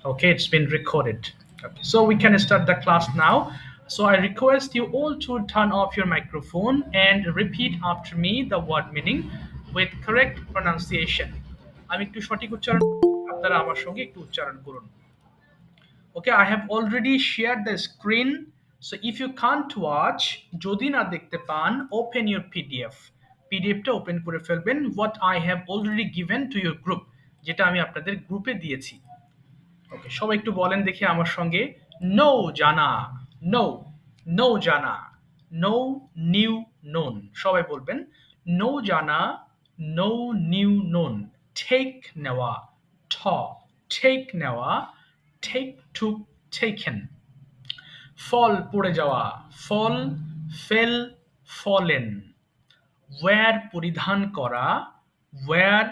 Okay, it's been recorded. Okay, so we can start the class now. So I request you all to turn off your microphone and repeat after me the word meaning with correct pronunciation. আমি একটু সঠিক উচ্চারণ আপনারা আমার সঙ্গে একটু উচ্চারণ করুন। Okay, I have already shared the screen. So if you can't watch, যদি না দেখতে পান, open your PDF. পিডিএফটা ওপেন করে ফেলবেন what I have already given to your group, যেটা আমি আপনাদের গ্রুপে দিয়েছি। ওকে, সবাই একটু বলেন দেখি আমার সঙ্গে, নো জানা, নো, নো জানা, নো নিউ নোন। সবাই বলবেন নো জানা, নো নিউ নোন। টেক নেওয়া, ঠ, টেক নেওয়া, টেক টু টেকেন। ফল পড়ে যাওয়া, ফল, ফেল, ফলেন। ওয়্যার পরিধান করা, ওয়্যার,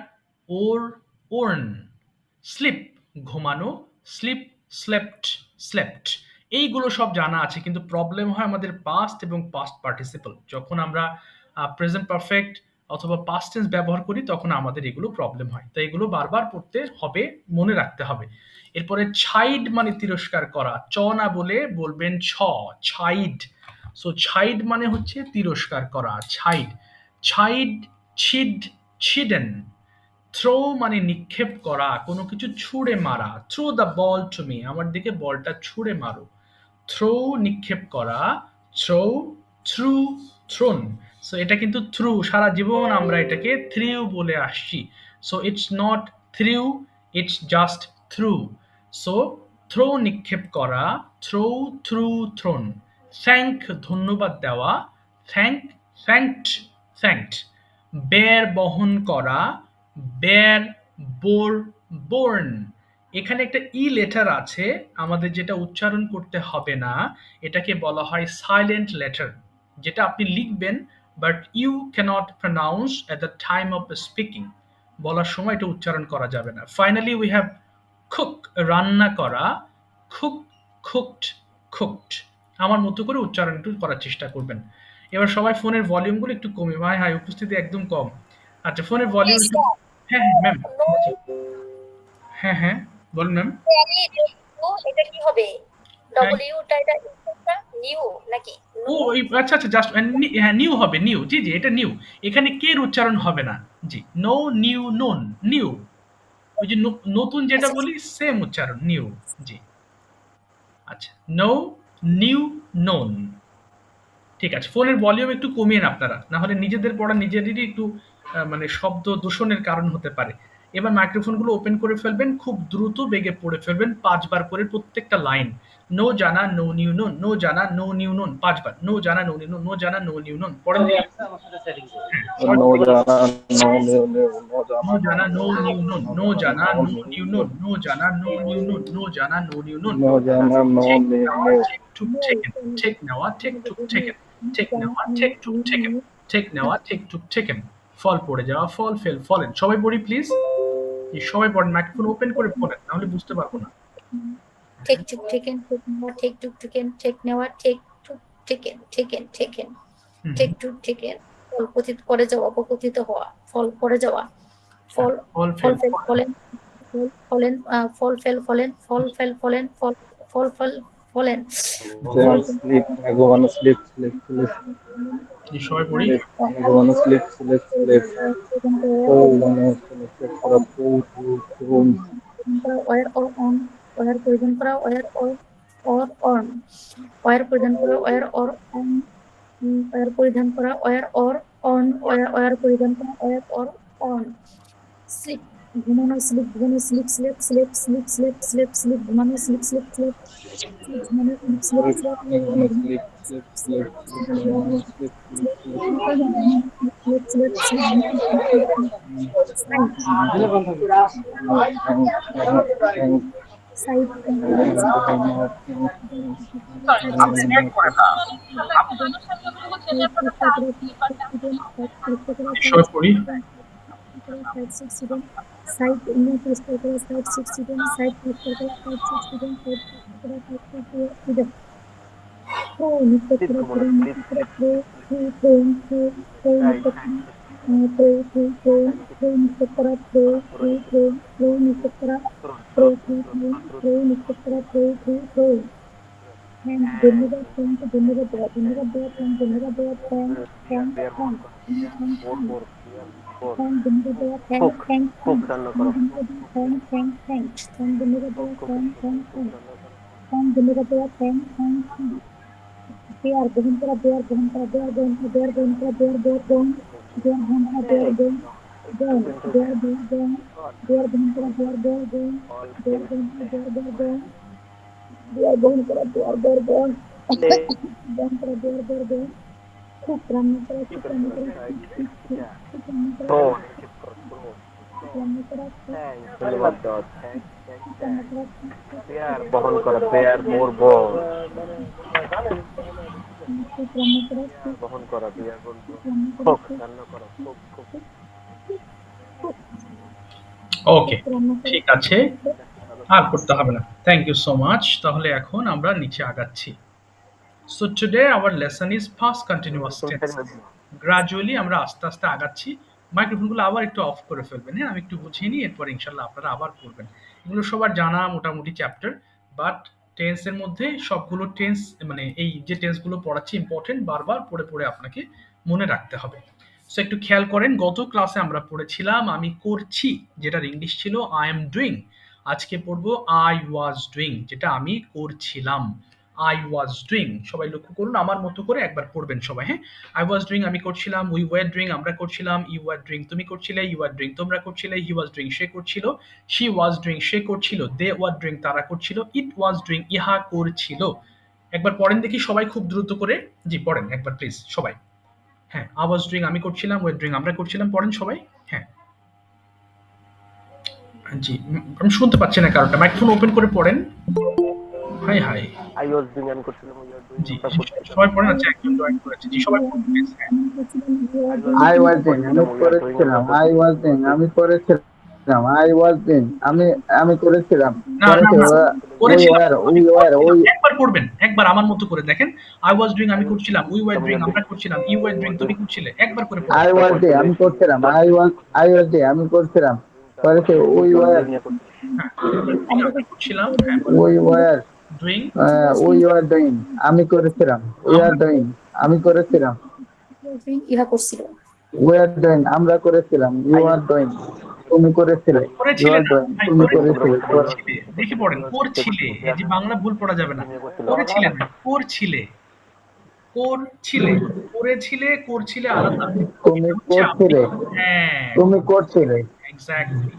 ওর, ওর্ন। স্লিপ ঘুমানো, স্লিপ, স্লেপ্ট, স্লেপ্ট। এইগুলো সব জানা আছে, কিন্তু প্রবলেম হয় আমাদের পাস্ট এবং পাস্ট পার্টিসিপল। যখন আমরা প্রেজেন্ট পারফেক্ট অথবা পাস্ট টেন্স ব্যবহার করি তখন আমাদের এগুলো প্রবলেম হয়, তাই এগুলো বারবার পড়তে হবে, মনে রাখতে হবে। এরপরে ছাইড মানে তিরস্কার করা, চ না বলে বলবেন ছ, ছাইড। সো ছাইড মানে হচ্ছে তিরস্কার করা, chide. Chide, chid, chidden. Throw মানে নিক্ষেপ করা, কোনো কিছু ছুঁড়ে মারা। Throw the ball to me, আমার দিকে বলটা ছুঁড়ে মারো। থ্রো নিক্ষেপ করা, থ্রো, থ্রু, থ্রোন। সো এটা কিন্তু থ্রু, সারা জীবন আমরা এটাকে থ্রিউ বলে আসছি। So it's not threw, it's just through. So throw নিক্ষেপ করা, থ্রো, থ্রু, থ্রোন। থ্যাঙ্ক ধন্যবাদ দেওয়া, থ্যাঙ্ক, থ্যাঙ্কড, থ্যাঙ্কড। বের বহন করা, বের, বোর, বোর্ন। এখানে একটা ই লেটার আছে, আমাদের যেটা উচ্চারণ করতে হবে না, এটাকে বলা হয় সাইলেন্ট লেটার, যেটা আপনি লিখবেন but you cannot pronounce at the time of speaking. বলার সময় এটা উচ্চারণ করা যাবে না। ফাইনালি উই হ্যাভ কুক রান্না করা, কুক, কুকড, কুকড। আমার মতো করে উচ্চারণ একটু করার চেষ্টা করবেন। এবার সবাই ফোনের ভলিউমগুলো একটু কমে, ভাই হাই উপস্থিতি একদম কম। আচ্ছা, ফোনের ভলিউম Yes, একটু। sir. হ্যাঁ হ্যাঁ ম্যাম। No, হ্যাঁ হ্যাঁ বলুন ম্যাম। এটা কি হবে? হ্যাঁ, ডব্লিউটা এটা নিউ নাকি? ও নো আচ্ছা আচ্ছা, জাস্ট হ্যাঁ নিউ হবে, নিউ, জি জি এটা নিউ। এখানে কে এর উচ্চারণ হবে না। জি, নো নিউ নোন, নিউ। ওই যে নতুন যেটা আচ্ছা বলি সেম উচ্চারণ, নিউ। জি, আচ্ছা, নো, নিউ, নোন। ঠিক আছে, ফোনের ভলিউম একটু কমিয়ে আপনারা, না হলে নিজেদের পড়া নিজেদেরই একটু মানে শব্দ দূষণের কারণ হতে পারে। এবার মাইক্রোফোনগুলো ওপেন করে ফেলবেন, খুব দ্রুত বেগে পড়ে ফেলবেন ৫ বার করে প্রত্যেকটা লাইন। নো জানা, নো নিউ নোন, নো জানা, নো নিউ নোন, ৫ বার। নো জানা, নো নিউ নোন, নো জানা, নো নিউ নোন। পড়েন দেখি। হ্যাঁ, সবাই No পড়ুন। jana, no new new, no know jana, no জানা, know new knew new, known, no know jana, জানা, no know new knew new, known, know জানা, know knew known, know জানা, know knew known. no jana, no Take new নেওয়া, new. take took taken, take নেওয়া, take took taken, take নেওয়া, take took taken, take নেওয়া, take took taken। ফল পড়ে যাওয়া, ফল, fell, fallen. সবাই পড়ি প্লিজ। সবাই পড়েন, মাইক্রোফোন ওপেন করে পড়েন, নাহলে বুঝতে পারবো না। টেক টুক টেকেন, টেক নেওয়া, টেক টুক টেকেন, টেক নেওয়া, take took taken, taken, taken, hmm, take took taken. Fall পতিত করে যাওয়া, অপপতিত হওয়া, ফল পড়ে যাওয়া, fall, fall, fall fell, fell fallen. Fallen, fall fallen, fall fell fallen, fall fell fallen, fall fall fall fallen, fall Then sleep, I go on sleep, sleep, sleep, সবাই পড়ি। sleep, I go on sleep, sleep, sleep. Oh, one sleep, for a room. Wear wore worn, wear পরিধান করা, wear wore worn, wear পরিধান করা, wear wore worn, wear পরিধান করা, wear wore worn, wear পরিধান করা, ওয়ার অর অন। স্লিপ ঘুমানো, sleep ঘুমানো, sleep sleep sleep sleep sleep sleep sleep ঘুমানো, স্লিপ স্লিপ স্লিপ স্লিপ ঘুমানো, sleep sleep Sleep, sleep I go on sleep, sleep, sleep, sleep, I go on sleep, sleep, sleep. Sleep sleep sleep Thank side সবাই পড়ি। Side পরিষ্কার করা, side six student, side পরিষ্কার করা, side six student, side পরিষ্কার করা, side student. নিত্য করে করে নিত্য করে করে নিত্য করে নিত্য Throw নিক্ষেপ করা, throw নিক্ষেপ করা, throw নিক্ষেপ করা, throw. Thank ধন্যবাদ, ধন্যবাদ দেওয়া, ধন্যবাদ দেওয়া, thank, ধন্যবাদ দেওয়া, ধন্যবাদ দেওয়া, ধন্যবাদ দেওয়া, bear গ্রহণ করা, bear গ্রহণ করা, bear গ্রহণ করা, bear গ্রহণ করা, bear গ্রহণ, bear গ্রহণ করা, bear গ্রহণ, bear গ্রহণ, bear গ্রহণ করা, bear গ্রহণ, bear গ্রহণ করা, bear গ্রহণ, bear গ্রহণ করা, bear গ্রহণ, গ্রহণ করা, bear গ্রহণ, খুব রান্না করা, খুব রান্না করা, খুব রান্না করা, খুব রান্না করা, খুব ধন্যবাদ দেওয়া, রান্না করা, পেয়ার বহন করা, পেয়ার মোর বল খুব রান্না করা, বহন করা, পেয়ার বহন রান্না করা, খোক রান্না করা, খোক খোক ওকে, রান্না করা, ঠিক আছে, আর করতে হবে না। Thank you so much. তাহলে এখন আমরা নিচে আগাচ্ছি। So today our lesson is first continuous tense. Gradually আমরা আস্তে আস্তে আগাচ্ছি। মাইক্রোফোনগুলো আবার একটু অফ করে ফেলবেন, হ্যাঁ, আমি একটু বুঝিয়ে নিই, এরপর ইনশাল্লাহ আপনারা আবার পড়বেন। এগুলো সবার জানা মোটামুটি চ্যাপ্টার, বাট টেন্সের মধ্যে সবগুলো টেন্স, মানে এই যে টেন্সগুলো পড়াচ্ছি ইম্পর্টেন্ট, বারবার পড়ে পড়ে আপনাকে মনে রাখতে হবে। সো একটু খেয়াল করেন, গত ক্লাসে আমরা পড়েছিলাম আমি করছি, যেটার ইংলিশ ছিল আই এম ডুইং। আজকে পড়বো আই ওয়াজ ডুইং, যেটা আমি করছিলাম। আই ওয়াজ ডুইং, সবাই লক্ষ্য করুন, আমার মতো করে একবার পড়বেন সবাই, হ্যাঁ। আই ওয়াজ ডুইং আমি করছিলাম, উই ওয়ার ডুইং আমরা করছিলাম, ইউ আর ডুইং তুমি করছিলে, ইউ আর ডুইং তোমরা করছিলে, হি ওয়াজ ডুইং সে করছিল, শি ওয়াজ ডুইং সে করছিল, দে ওয়ার ডুইং তারা করছিল, ইট ওয়াজ ডুইং ইহা করছিল। একবার পড়েন দেখি সবাই খুব দ্রুত করে। জি পড়েন একবার প্লিজ সবাই। হ্যাঁ, আই ওয়াজ ডুইং আমি করছিলাম, ওয়ার ডুইং আমরা করছিলাম, পড়েন সবাই। হ্যাঁ, জি, আমি শুনতে পাচ্ছি না কারোটা, মাইক্রোফোন ওপেন করে পড়েন। High high. I was doing আমি করছিলাম, উই আর ডুইং জি, আমরা করছিলাম, সবাই পড়েন। আচ্ছা, একজন জয়েন করেছে। জি, সবাই পড়ুন প্লিজ। হ্যাঁ, I was I doing was আমি in, আমি করছিলাম, উই আর ডুইং আমরা করেছিলাম, I was in, করছিলাম, আমি করেছিলাম, I was in, আমি করেছিলাম, না না করেছে, না, we করেছিলাম were, তো, আমি we were, করছিলাম। we, একবার পড়বেন, একবার আমার মতো করে দেখেন। আই ওয়াজ ডুইং আমি আই ওয়াজ করছিলাম, we were doing doing we are আমরা করছিলাম, ইউ ওয়ার ডুইং তুমি ডুইং করছিলে, একবার করে পড়েন। I তোমরা was there, করছিলে, আমি শি করছিলাম, ওয়াজ I was there, আমি করছিলাম, করেছে, ডুইং we তোমরা were, ডুইং করছিলে, হ্যাঁ, ডুইং আমরা আমরা করছিলাম, হ্যাঁ বলেন। we were, doing we were doing, আমি করেছিলাম, we are আমরা, doing, আমি করেছিলাম, ইহা করছিল। we are doing, আমরা করেছিলাম, you আই are doing, তুমি করেছিলে, you করেছিলে are না doing, ভাই, তুমি করেছিলে তোমরা করেছিলে, করছিলে, ইউ আর করছিলে, সে দেখে করছিল, পড়েন, ইউ আর সে করছিলে, করছিল, এই যে বাংলা ভুল পড়া যাবে না, তুমি করছিল, করেছিলে না, করছিলে, করছিলে, করেছিলে করছিলে আলাদা, তুমি এটা হচ্ছে আপনি। করছিলে, হ্যাঁ, তুমি করছিলে, এক্স্যাক্টলি,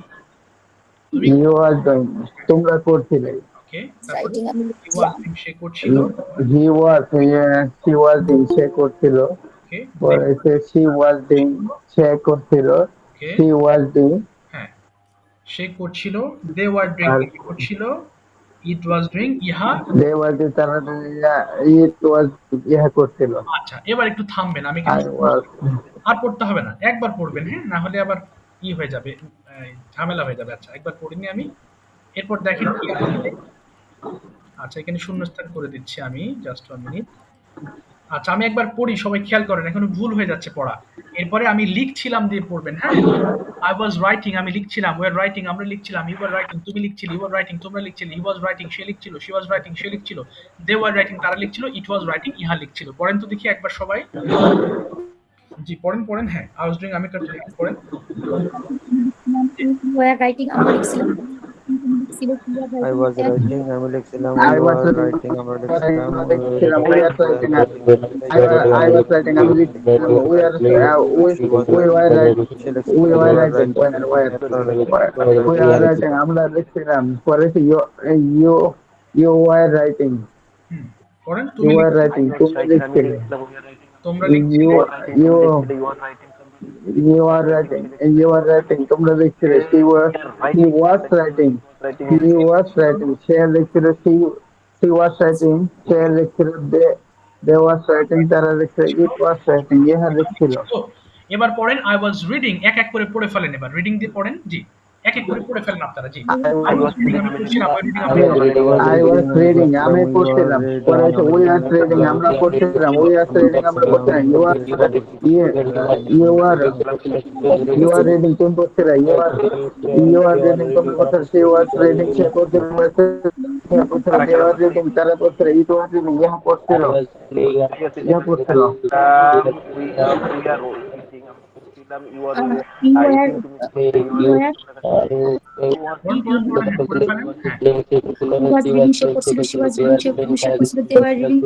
তুমি you are doing, তোমরা করছিলে, ওকে, তারপরে রাইটিং আমি হি ওয়াজ লিখছিলাম। ডুইং সে করছিল, he was, she was doing, সে করছিল, ওকে, দে পরে she was doing, সে করছিল, ওকে, she was doing, হ্যাঁ, সে করছিল, দে ওয়ার ডুইং আর তারা করছিল, ইট ওয়াজ ডুইং ইহা। they were doing, তারা it was, ইহা করছিল, আচ্ছা, এবার একটু থামবেন, আমি কেন I was, আর পড়তে হবে না, একবার পড়বেন, হ্যাঁ, না হলে আবার ই হয়ে যাবে, ঝামেলা হয়ে যাবে। আচ্ছা, একবার পড়িনি আমি, এরপর দেখেন কি আছে। আচ্ছা, এখানে শূন্যস্থান করে দিচ্ছি আমি, জাস্ট 1 মিনিট। আচ্ছা, আমি একবার পড়ি, সবাই খেয়াল করেন, এখন ভুল হয়ে যাচ্ছে পড়া। এরপরে আমি লিখছিলাম দিয়ে পড়বেন, হ্যাঁ। আই ওয়াজ রাইটিং আমি লিখছিলাম, ওয়ার রাইটিং আমরা লিখছিলাম, ইউ ওয়ার রাইটিং তুমি লিখছিলে, ইউ আর রাইটিং তোমরা লিখছিলে, হি ওয়াজ রাইটিং সে লিখছিল, শি ওয়াজ রাইটিং সে লিখছিল, দে ওয়ার রাইটিং তারা লিখছিল, ইট ওয়াজ রাইটিং ইহা লিখছিল। পড়েন তো দেখি একবার সবাই। জি পড়েন পড়েন, হ্যাঁ, আই ওয়াজ ডুইং আমি করছিলাম, পড়েন। ওয়ার রাইটিং আমরা লিখছিলাম, ছিল ক্লিয়ার আই রাইটিং ওয়াজ এক রাইটিং আমি লিখছিলাম, I you was R writing, writing আমরা লিখছিলাম, we are writing, I was writing, আমি লিখছিলাম, we are, she was we writing were writing, say লিখছিল, we you were R writing, writing তারা লিখছিল, we are writing, আমরা লিখছিলাম, পরে you, you were writing, হুম, পড়েন, you তুমি were লিখছিলে, writing, তুমি আমি লিখছিলে, লিখছিলাম, উই আর রাইটিং তোমরা you, লিখছিলে, you, you are writing you are writing, you are writing, তোমরা লিখছিলে, he was writing, he say was লিখছিল, writing, say লিখছিল, she was writing, say লিখছিল, they was writing, তারা লিখছিল, ছিল, it was writing, ইহা লিখছিল, লিখছিল। এবার পড়েন I was reading, এক এক করে পড়ে ফেলেন, এবার রিডিং দিয়ে পড়েন। জি এক এক করে পড়ে ফেলেন আপনারা। জি, I I was was reading আমি পড়ছিলাম, আই রিডিং আপনি পড়েন। I was reading আমি পড়ছিলাম, পরে হচ্ছে we are reading আমরা পড়ছিলাম, we are reading আমরা পড়ছিলাম, you are you are reading তুমি পড়ছিলে, you are reading তুমি পড়ছিলে, she was reading সে পড়ছিল, they were reading তারা পড়ছিল, it was reading ইহা পড়ছিল, Yes, ইহা পড়ছিল। we are reading. You are You were writing. you were পড়েন, পড়েন, পড়েন, হ্যাঁ, পড়ে ফেলেন। হ্যাঁ, he was reading সে পড়ছিল, she was reading সে পড়ছিল, they were reading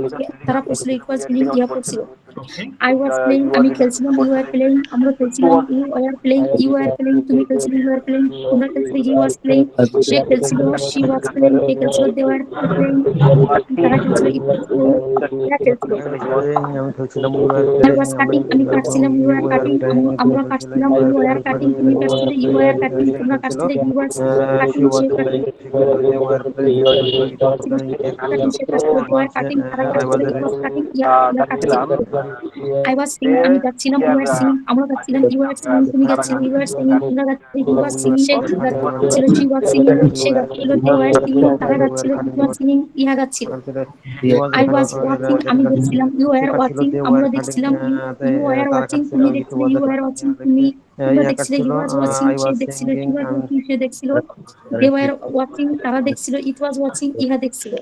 তারা পড়ছিল, it was reading ইহা পড়ছিল। ওকে। I was playing আমি খেলছিলাম, you were playing আমরা খেলছিলাম, you were playing তুমি খেলছিলে, you were playing তোমরা খেলছিলে, he was playing সে খেলছিল, she was playing সে খেলছিল, they were playing তারা খেলছিল, it was playing এরা খেলছিল। আমি খেলছিলাম, we were I playing was আমরা cutting আমি খেলছিলাম, কাটছিলাম, you were we were cutting playing তুমি আমরা খেলছিলে, কাটছিলাম, you you were were playing cutting তুমি কাটছিলে, you were cutting তোমরা কাটছিলে, he was she cutting was say playing, কাটছিল, she was they were playing, it was it was playing, it cutting সে কাটছিল, they were cutting তারা I was কাটছিল, it was cutting ইয়া ইয়া কাটছিল। Katilam. I was singing আমি গাচ্ছিলাম, we were singing আমরা গাচ্ছিলাম, you were singing তুমি গাচ্ছিলে, you were singing তোমরা গাচ্ছিলে, he was singing say গাচ্ছিল, she was singing say গাচ্ছিল, they were singing তারা গাচ্ছিল, it was singing ইহা গাচ্ছিল। he was I was watching আমি দেখছিলাম, you were watching আমরা দেখছিলাম, you were তারা watching কাটছিল, তুমি it দেখছিলে, was you were watching তুমি তোমরা ইয়া দেখছিলে, he কাটছিল, was watching I say was দেখছিল, she singing was watching সে দেখছিল, they were watching তারা দেখছিল, it was watching ইহা দেখছিল।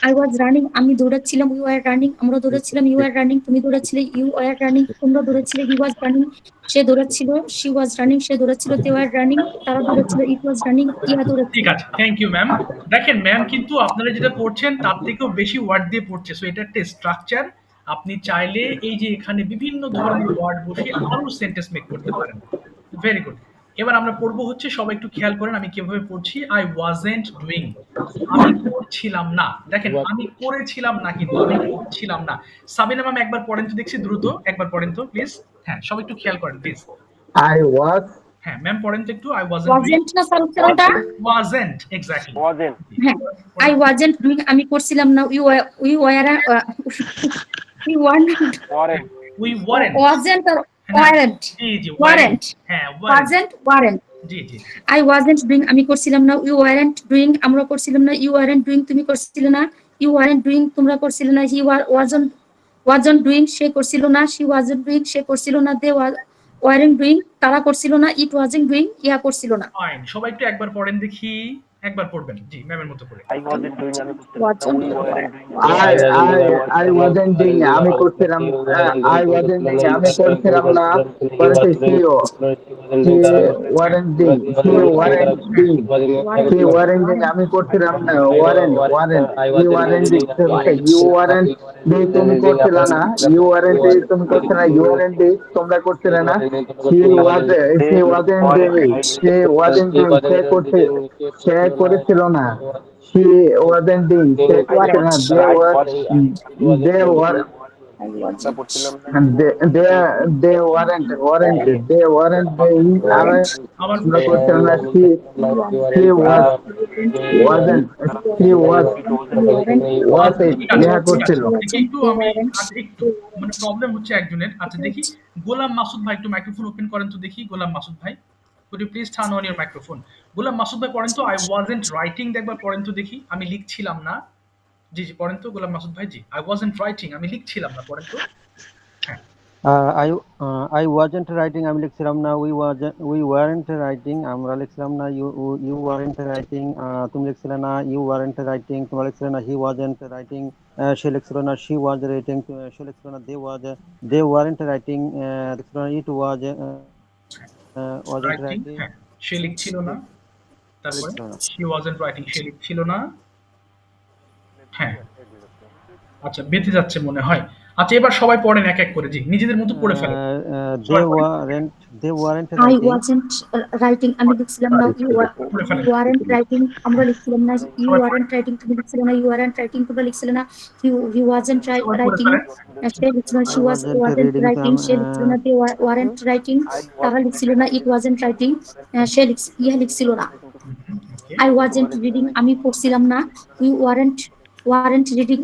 I was running আমি দৌড়াচ্ছিলাম, you were running আমরা দৌড়াচ্ছিলাম, you were running তুমি দৌড়াচ্ছিলে, you were running তোমরা দৌড়াচ্ছিলে, he was running say দৌড়াচ্ছিল, she was running say দৌড়াচ্ছিল, they were running তারা দৌড়াচ্ছিল, it was running ইহা ঠিক দৌড়াচ্ছিল। আছে, থ্যাংক ইউ ম্যাম। দেখেন ম্যাম কিন্তু আপনারা যেটা পড়ছেন তার থেকেও বেশি ওয়ার্ড দিয়ে পড়ছে, সো এটা একটা স্ট্রাকচার। আপনি চাইলে এই যে এখানে বিভিন্ন ধরনের ওয়ার্ড বসিয়ে আরো সেন্টেন্স মেক করতে পারেন। Very good. এবার আমরা পড়বো হচ্ছে, সবাই একটু খেয়াল করেন আমি কিভাবে পড়ছি। আই ওয়াজেন্ট ডুইং, আমি করছিলাম না। দেখেন আমি করেছিলাম না, কিন্তু আমি করছিলাম না। সাবিনা ম্যাম একবার পড়েন তো দেখছি, দ্রুত একবার পড়েন তো প্লিজ। হ্যাঁ, সবাই একটু খেয়াল করেন প্লিজ। I was হ্যাঁ ম্যাম পড়েন তো একটু, আই ওয়াজেন্ট ডুইং। wasn't না স্যার উচ্চারণটা? Wasn't, exactly. Wasn't. হ্যাঁ, I wasn't doing আমি করছিলাম না, we were we weren't Warrant. We warrant. wasn't or না, weren't জি জি weren't হ্যাঁ warrant, weren't G G. I wasn't doing আমি করছিলাম না, we weren't doing আমরা করছিলাম না, you weren't doing তুমি করছিলে না, you weren't doing তোমরা করছিলে না, he wasn't doing সে করছিল না, she wasn't doing সে করছিল না, they weren't doing তারা করছিল না, it wasn't doing ইহা করছিল না। ফাইন, সবাই একটু একবার পড়েন দেখি, একবার পড়বেন জি ম্যামের মতো করে। I wasn't doing anything. Wasn't We weren't doing. I wasn't doing আমি করছিলাম, I wasn't doing আমি করছিলাম না, পরে she weren't doing আমি করছিলাম না, weren't he weren't doing you weren't doing তুমি করছিলে না, you weren't doing তুমি করছিলে না, you weren't doing তোমরা করছিলে না, she wasn't doing সে করছে সে করেছিল না, she wasn't doing সে করছিল না, they were I wasn't they weren't doing আবার আমরা করছিলাম না, she wasn't she was it ঠিক আছে, ইহা ঠিক আছে। করছিল। দেখি একটু আমি, আচ্ছা একটু মানে প্রবলেম হচ্ছে একজনের। আচ্ছা দেখি গোলাম মাসুদ ভাই একটু মাইক্রোফোন ওপেন করেন তো দেখি, গোলাম মাসুদ ভাই could you please turn on your microphone? গোলাম মাসুদ ভাই পড়েন তো, আই ওয়াজন্ট রাইটিং একবার পড়েন তো দেখি, আমি লিখছিলাম না। জি জি পড়েন তো গোলাম মাসুদ ভাই। জি, আই ওয়াজন্ট রাইটিং আমি লিখছিলাম না, পড়েন তো। হ্যাঁ I wasn't writing আমি লিখছিলাম না, we weren't writing আমরা লিখছিলাম না, you weren't writing তুমি লিখছিলে না, you weren't writing তোমরা লিখছিলে না, he wasn't writing সে লিখছিল না, she was writing সে লিখছিল না, they weren't writing লিখছিল না, it wasn't রাইটিং, writing হ্যাঁ সে লিখছিল না, তারপরে লিখছিল না। she wasn't writing সে লিখছিল না। হ্যাঁ আচ্ছা বেঁচে যাচ্ছে মনে হয়। আচ্ছা এবার সবাই পড়েন এক এক করে, জি নিজেদের মতো পড়ে ফেলেন। They weren't I writing wasn't writing আমি লিখছিলাম না, you weren't writing আমরা লিখছিলাম না, you weren't writing তুমি লিখছিলে না, you weren't writing তোমরা লিখছিলে না, he wasn't সবাই পড়ে writing ফেলেন। সে লিখছিল না, she wasn't writing সে লিখছিল না, they weren't writing তারা লিখছিল না, it wasn't writing সে ইহা লিখছিল না। I wasn't reading আমি পড়ছিলাম না, we weren't reading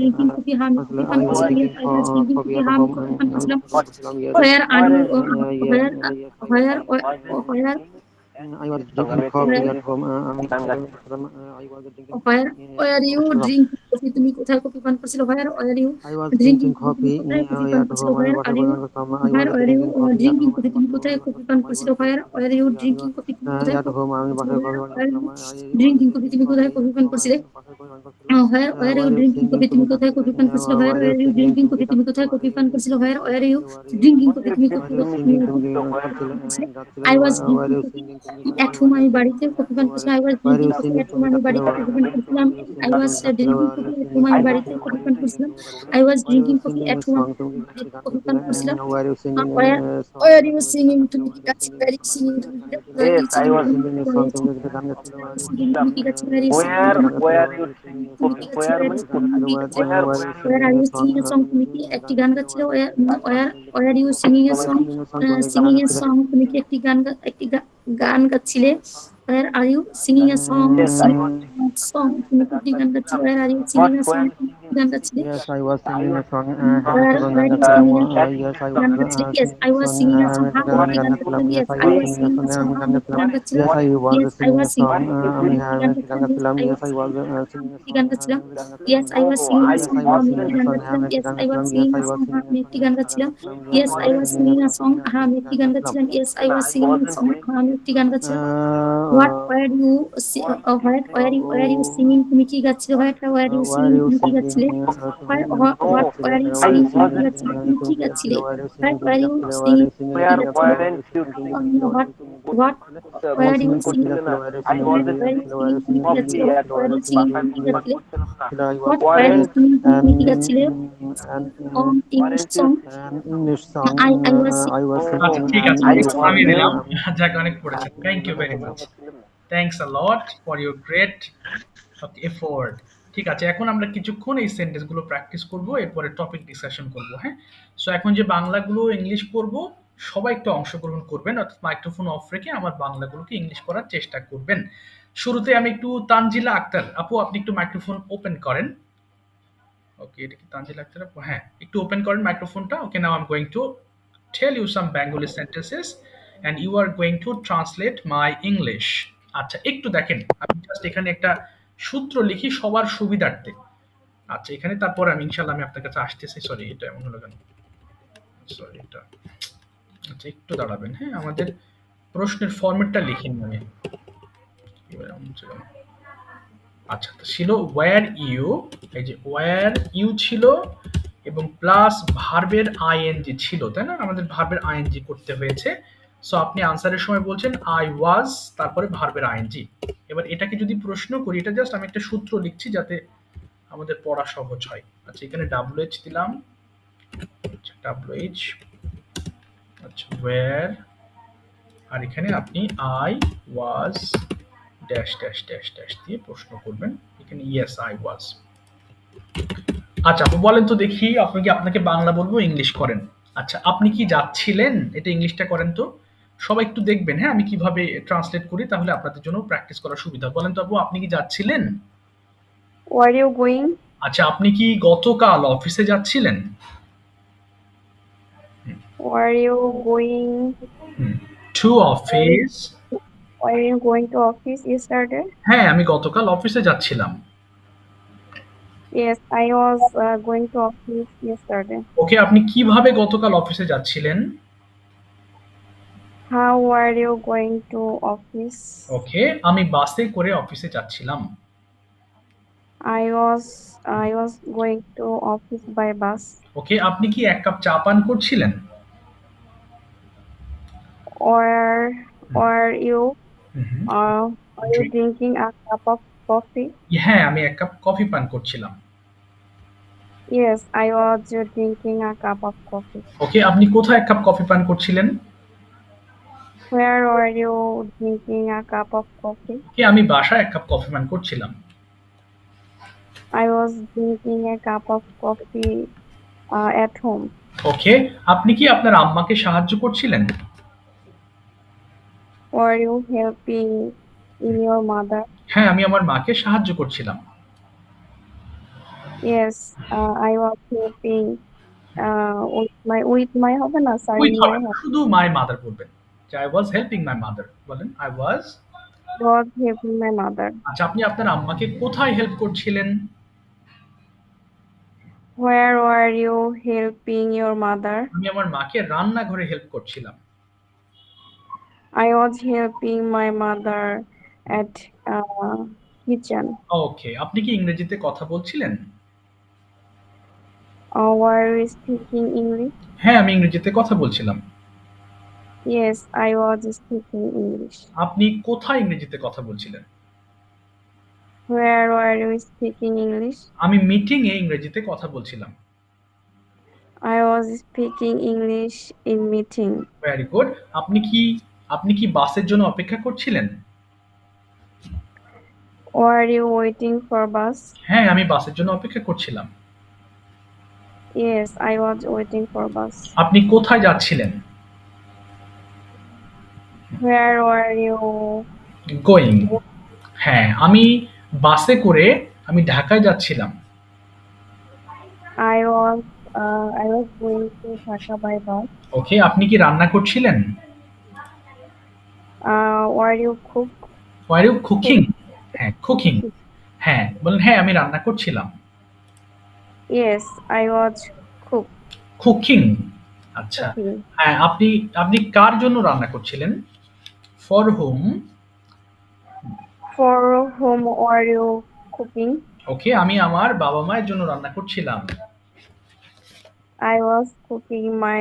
drinking coffee harm you? আসলে Stephen I was Covey, yes, drinking I was drinking coffee coffee at harm home you? and Stephen আমি Muslim, coffee করছিলাম yes where are you? yes Where yes I was where drinking where I was drinking coffee at home. আমি I was drinking where you drinking coffee তুমি কোথায় coffee পান করছিলে where you I was drinking drinking coffee তুমি coffee কোথায় coffee পান at করছিলে home. আমি where বাসায় are কফি you পান করতাম। I was where are you drinking coffee at drinking home. coffee তুমি কোথায় কফি পান করছিলে where are you drinking coffee তুমি কোথায় at কফি home. পান আমি করছিলে বাসায় where কফি পান are করছিলাম। you I was drinking coffee drinking তুমি কোথায় coffee কফি পান করছিলে বাসায় কফি পান করছিলাম। where are you Were you drinking singing? coffee তুমি তুমি কোথায় কফি গাচ্ছিলে। পান করছিলে where Were are you you singing? drinking তুমি কি coffee তুমি গাচ্ছিলে? কোথায় কফি পান করছিলে where are you What drinking is coffee it তুমি Were you কোথায় singing? তুমি কি কফি পান গাচ্ছিলে? করছিলে গাচ্ছিলে। I was Were drinking you coffee singing? তুমি at গাচ্ছিলে। home আমি বাড়িতে কফি পান করছিলাম I was Were drinking you coffee singing? at home তুমি আমি গাচ্ছিলে। বাড়িতে কফি পান করছিলাম Were you I singing? was তুমি গাচ্ছিলে। drinking Were you coffee at home singing? আমি তুমি বাড়িতে গাচ্ছিলে। কফি পান করছিলাম I was Were you drinking coffee singing at a home song? আমি তুমি কি বাড়িতে গান কফি পান গাচ্ছিলে। করছিলাম Were you singing a where song? where you তুমি singing গান তুমি কি গাচ্ছিলে। গাচ্ছিলে where you singing তুমি কি where you Yes, I singing was তুমি singing a where song. you তুমি singing কি গান গাচ্ছিলে। where Were you you singing singing তুমি কি গাচ্ছিলে where you singing where তুমি গান গাচ্ছিলে। where Were you you singing singing a তুমি song? কি coffee? গাচ্ছিলে Where where you মানে গান singing কোথায়? গাচ্ছিলে। তুমি কি গাচ্ছিলে Were you where singing are a you song? singing a song তুমি কি তুমি একটি গান গান গাচ্ছিলে। গাচ্ছিলে Were you singing a song? where are you singing a Were you song singing a song? তুমি কি গান singing a গাচ্ছিলে। song তুমি কি একটি গান গাচ্ছিলে where are you singing a song Yes, I singing was a singing song আমি তুমি একটা কি গান একটি গান গাচ্ছিলে গাচ্ছিলাম। where are you What singing a song were you তুমি কি singing? গান গাচ্ছিলে Yes, I was I singing a was song. singing আমি একটা গান where are you গাচ্ছিলাম। singing a Yes, I গান was গাচ্ছিলে yes singing I a was song. singing a song আমি একটা হ্যাঁ গান আমি what একটি is গান you গাচ্ছিলাম। গাচ্ছিলাম Yes, yes I I was was doing? singing a singing a song. song আমি গান আমি একটি গাচ্ছিলাম। গান What গাচ্ছিলাম Yes, what I is was yes I singing was a song. singing what is you আমি doing? একটি হ্যাঁ গান একটা গান গাচ্ছিলাম yes গাচ্ছিলাম। I Yes, was I was singing singing a একটি song. গান আমি গাচ্ছিলাম একটা গান yes গাচ্ছিলাম। I was Oh, singing a I Yes, song I was আমি singing একটি a গান song. গাচ্ছিলাম আমি একটা yes গান I was গাচ্ছিলাম। Yes, singing a I was song singing a আমি song. একটি আমি গান একটা গান গাচ্ছিলাম গাচ্ছিলাম। Yes, yes I I was was singing a singing a song. song আমি আমি একটা একটি গান গান গাচ্ছিলাম। গাচ্ছিলাম yes I no, was I singing a wasn't song doing আমি একটি গান anything. গাচ্ছিলাম what Uh, What did you sing? where you singing তুমি কি গাচ্ছিলে where you why are singing you তুমি কি singing? গাচ্ছিলে তুমি গান what গাচ্ছিলে। where are you Why I are you singing তুমি কি singing? wasn't গাচ্ছিলে doing তুমি তুমি কি কি গাচ্ছিলে? গাচ্ছিলে Why are you singing? তুমি where কি are you গাচ্ছিলে? Why are singing you singing? তুমি where কি তুমি গাচ্ছিলে গাচ্ছিলে? Why are weren't you you singing? তুমি singing? গাচ্ছিলে? what what তুমি where are you singing করতে singing যাচ্ছিলে। Why are you I singing? তুমি wasn't where are you গাচ্ছিলে। Why are singing you তুমি singing? কি তুমি গাচ্ছিলে coffee at গাচ্ছিলে। Why where are are you you home. singing? singing বাসায় তুমি কি কফি পান গাচ্ছিলে করছিলাম না। I was what where are you singing Weren't singing তুমি কি an গাচ্ছিলে an English weren't you song an English song. I was I was oh আচ্ছা singing ঠিক an আছে, I আমি English song. থামিয়ে wasn't দিলাম। যাক অনেক পড়েছেন, থ্যাংক ইউ ভেরি মাচ, ছিলাম না। Thanks a lot for your great effort. ঠিক আছে, এখন আমরা কিছুক্ষণ এই সেন্টেন্সগুলো প্র্যাকটিস করব, এরপরে টপিক ডিসকাশন করব। হ্যাঁ, সো এখন যে বাংলাগুলো ইংলিশ করব, সবাই একটু অংশগ্রহণ করবেন, অর্থাৎ মাইক্রোফোন অফ রেখে আমার বাংলাগুলোকে ইংলিশ করার চেষ্টা করবেন। শুরুতে আমি একটু তানজিলা আক্তার আপু, আপনি একটু মাইক্রোফোন ওপেন করেন। ওকে, এটা কি তানজিলা আক্তার আপু? হ্যাঁ, একটু ওপেন করেন মাইক্রোফোনটা। Okay, now I am going to tell you some Bengali sentences and you are going to translate my English. আচ্ছা, একটু দেখেন, আমি জাস্ট এখানে একটা সূত্র লিখি সবার সুবিধার্থে। আচ্ছা, এখানে তারপর আমি ইনশাল্লাহ আমি আপনার কাছে আসতেছি। সরি, এটা এমন হলো কেন? সরি, এটা আচ্ছা, একটু দাঁড়াবেন। হ্যাঁ, আমাদের প্রশ্নের ফরম্যাটটা লিখিনি আমি। এবার এমন হচ্ছে কেন? আচ্ছা, তো ছিল ওয়্যার ইউ, এই যে ওয়্যার ইউ ছিল এবং প্লাস ভার্বের আইএনজি ছিল, তাই না? আমাদের ভার্বের আইএনজি করতে হয়েছে। সো আপনি আনসারের সময় বলছেন আই ওয়াজ, তারপরে ভার্বের আইএনজি। এবার এটাকে যদি প্রশ্ন করি, এটা জাস্ট আমি একটা সূত্র লিখছি যাতে আমাদের পড়া সহজ হয়। আচ্ছা, এখানে ডাব্লিউএইচ দিলাম। আচ্ছা, ডাব্লিউএইচ, আচ্ছা ওয়্যার, আর এখানে আপনি I was dash dash dash dash দিয়ে প্রশ্ন করবেন। এখানে ইয়েস আই ওয়াজ। আচ্ছা, আপু বলেন তো দেখি, আপনি কি, আপনাকে বাংলা বলবো ইংলিশ করেন? আচ্ছা, আপনি কি যাচ্ছিলেন, এটা ইংলিশটা করেন তো। সবাই একটু দেখবেন, হ্যাঁ, আমি কিভাবে ট্রান্সলেট করি, তাহলে আপনাদের জন্য প্র্যাকটিস করার সুবিধা। বলেন তো আপু, আপনি কি যাচ্ছিলেন? Where you going? আচ্ছা, আপনি কি গতকাল অফিসে যাচ্ছিলেন? Where you going? To office. Where you going to office yesterday? হ্যাঁ, আমি গতকাল অফিসে যাচ্ছিলাম। Yes, I was going to office yesterday. ওকে, আপনি কিভাবে গতকাল অফিসে যাচ্ছিলেন? How were you going to office? ওকে, আমি বাসে করে অফিসে যাচ্ছিলাম। I was going to office by bus. ওকে, আপনি কি এক কাপ চা পান করছিলেন? Or you hmm, are you drinking a cup of coffee? হ্যাঁ, আমি এক কাপ কফি পান করছিলাম। Yes, I was drinking a cup of coffee. ওকে, আপনি কোথায় এক কাপ কফি পান করছিলেন? Where were you drinking a cup of coffee? ওকে, আমি বাসায় এক কাপ কফি পান করছিলাম। I was drinking a cup of coffee at home. ওকে, আপনি কি আপনার আম্মাকে সাহায্য করছিলেন? Were you helping in your mother? হ্যাঁ, আমি আমার মাকে সাহায্য করছিলাম। Yes, I was helping with my হবে না, sorry, উইথ my হবে না, শুধু মাই মাদার বলবেন। যে I was helping my mother, বলেন I was। was helping my mother. আচ্ছা, আপনি আপনার আম্মাকে কোথায় হেল্প করছিলেন? Where were you helping your mother? আমি আমার মাকে রান্নাঘরে হেল্প করছিলাম। I was helping my mother at kitchen. ওকে, আপনি কি ইংরেজিতে কথা বলছিলেন? Were you speaking English? হ্যাঁ, আমি ইংরেজিতে কথা বলছিলাম। Yes, I was speaking English. আপনি কোথায় ইংরেজিতে কথা বলছিলেন? Where were you speaking English? আমি মিটিং এ ইংরেজিতে কথা বলছিলাম। I was speaking English in meeting. Very good. আপনি কি বাসের জন্য অপেক্ষা করছিলেন? Were you waiting for bus? হ্যাঁ, আমি বাসের জন্য অপেক্ষা করছিলাম। Yes, I was waiting for bus. আপনি কোথায় যাচ্ছিলেন? Where were you? গোয়িং। হ্যাঁ, আমি বাসে করে আমি ঢাকায় যাচ্ছিলাম। I was going to Dhaka by bus. ওকে, আপনি কি রান্না করছিলেন? Were you cook? Were you cooking? হ্যাঁ, কুকিং। হ্যাঁ, বলেন হ্যাঁ আমি রান্না করছিলাম। Yes, I was cook. Cooking. আচ্ছা, Cooking. হ্যাঁ আপনি কার জন্য রান্না করছিলেন? For home? For whom were you cooking? ওকে, আমি আমার বাবা মায়ের জন্য রান্না করছিলাম। I was cooking my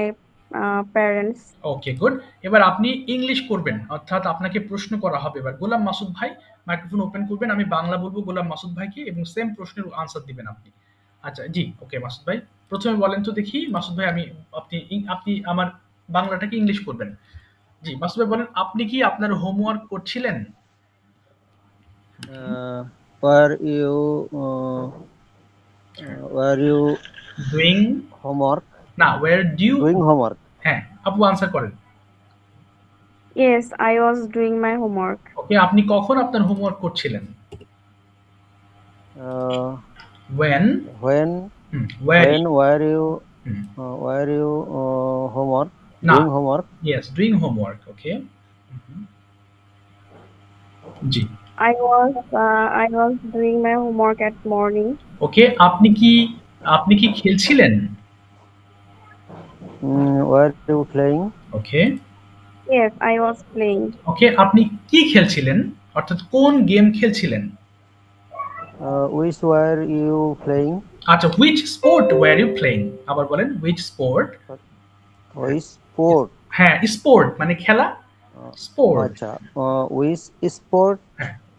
parents. Okay, good. এবার আপনি ইংলিশ করবেন, অর্থাৎ আপনাকে প্রশ্ন করা হবে। এবার গোলাম মাসুদ ভাই মাইক্রোফোন ওপেন করবেন, আমি বাংলা বলবো গোলাম মাসুদ ভাইকে এবং সেম প্রশ্নের আনসার দিবেন আপনি। আচ্ছা, জি, ওকে মাসুদ ভাই প্রথমে বলেন তো দেখি। মাসুদ ভাই আপনি আমার বাংলাটাকে ইংলিশ করবেন। জি, মাসুদ ভাই বলেন, আপনি কি আপনার হোমওয়ার্ক করছিলেন? Were you doing homework? না, ওয়্যার ডিউ Doing homework? হ্যাঁ, আপু আনসার করেন। Yes, I was doing my homework. ওকে, আপনি কখন আপনার হোমওয়ার্ক করছিলেন? when When where were you Hmm. homework? No. Doing homework? yes, doing homework. Okay. G, I was doing my homework at morning. ওকে, আপনি কি খেলছিলেন? Were you playing? Okay, Yes, I was playing. ওকে, আপনি কি খেলছিলেন, অর্থাৎ কোন game খেলছিলেন? Which were you playing? আচ্ছা, which sport were you playing? আবার বলেন, which sport? Which sport? হ্যাঁ, sport মানে খেলা, sport। আচ্ছা, which sport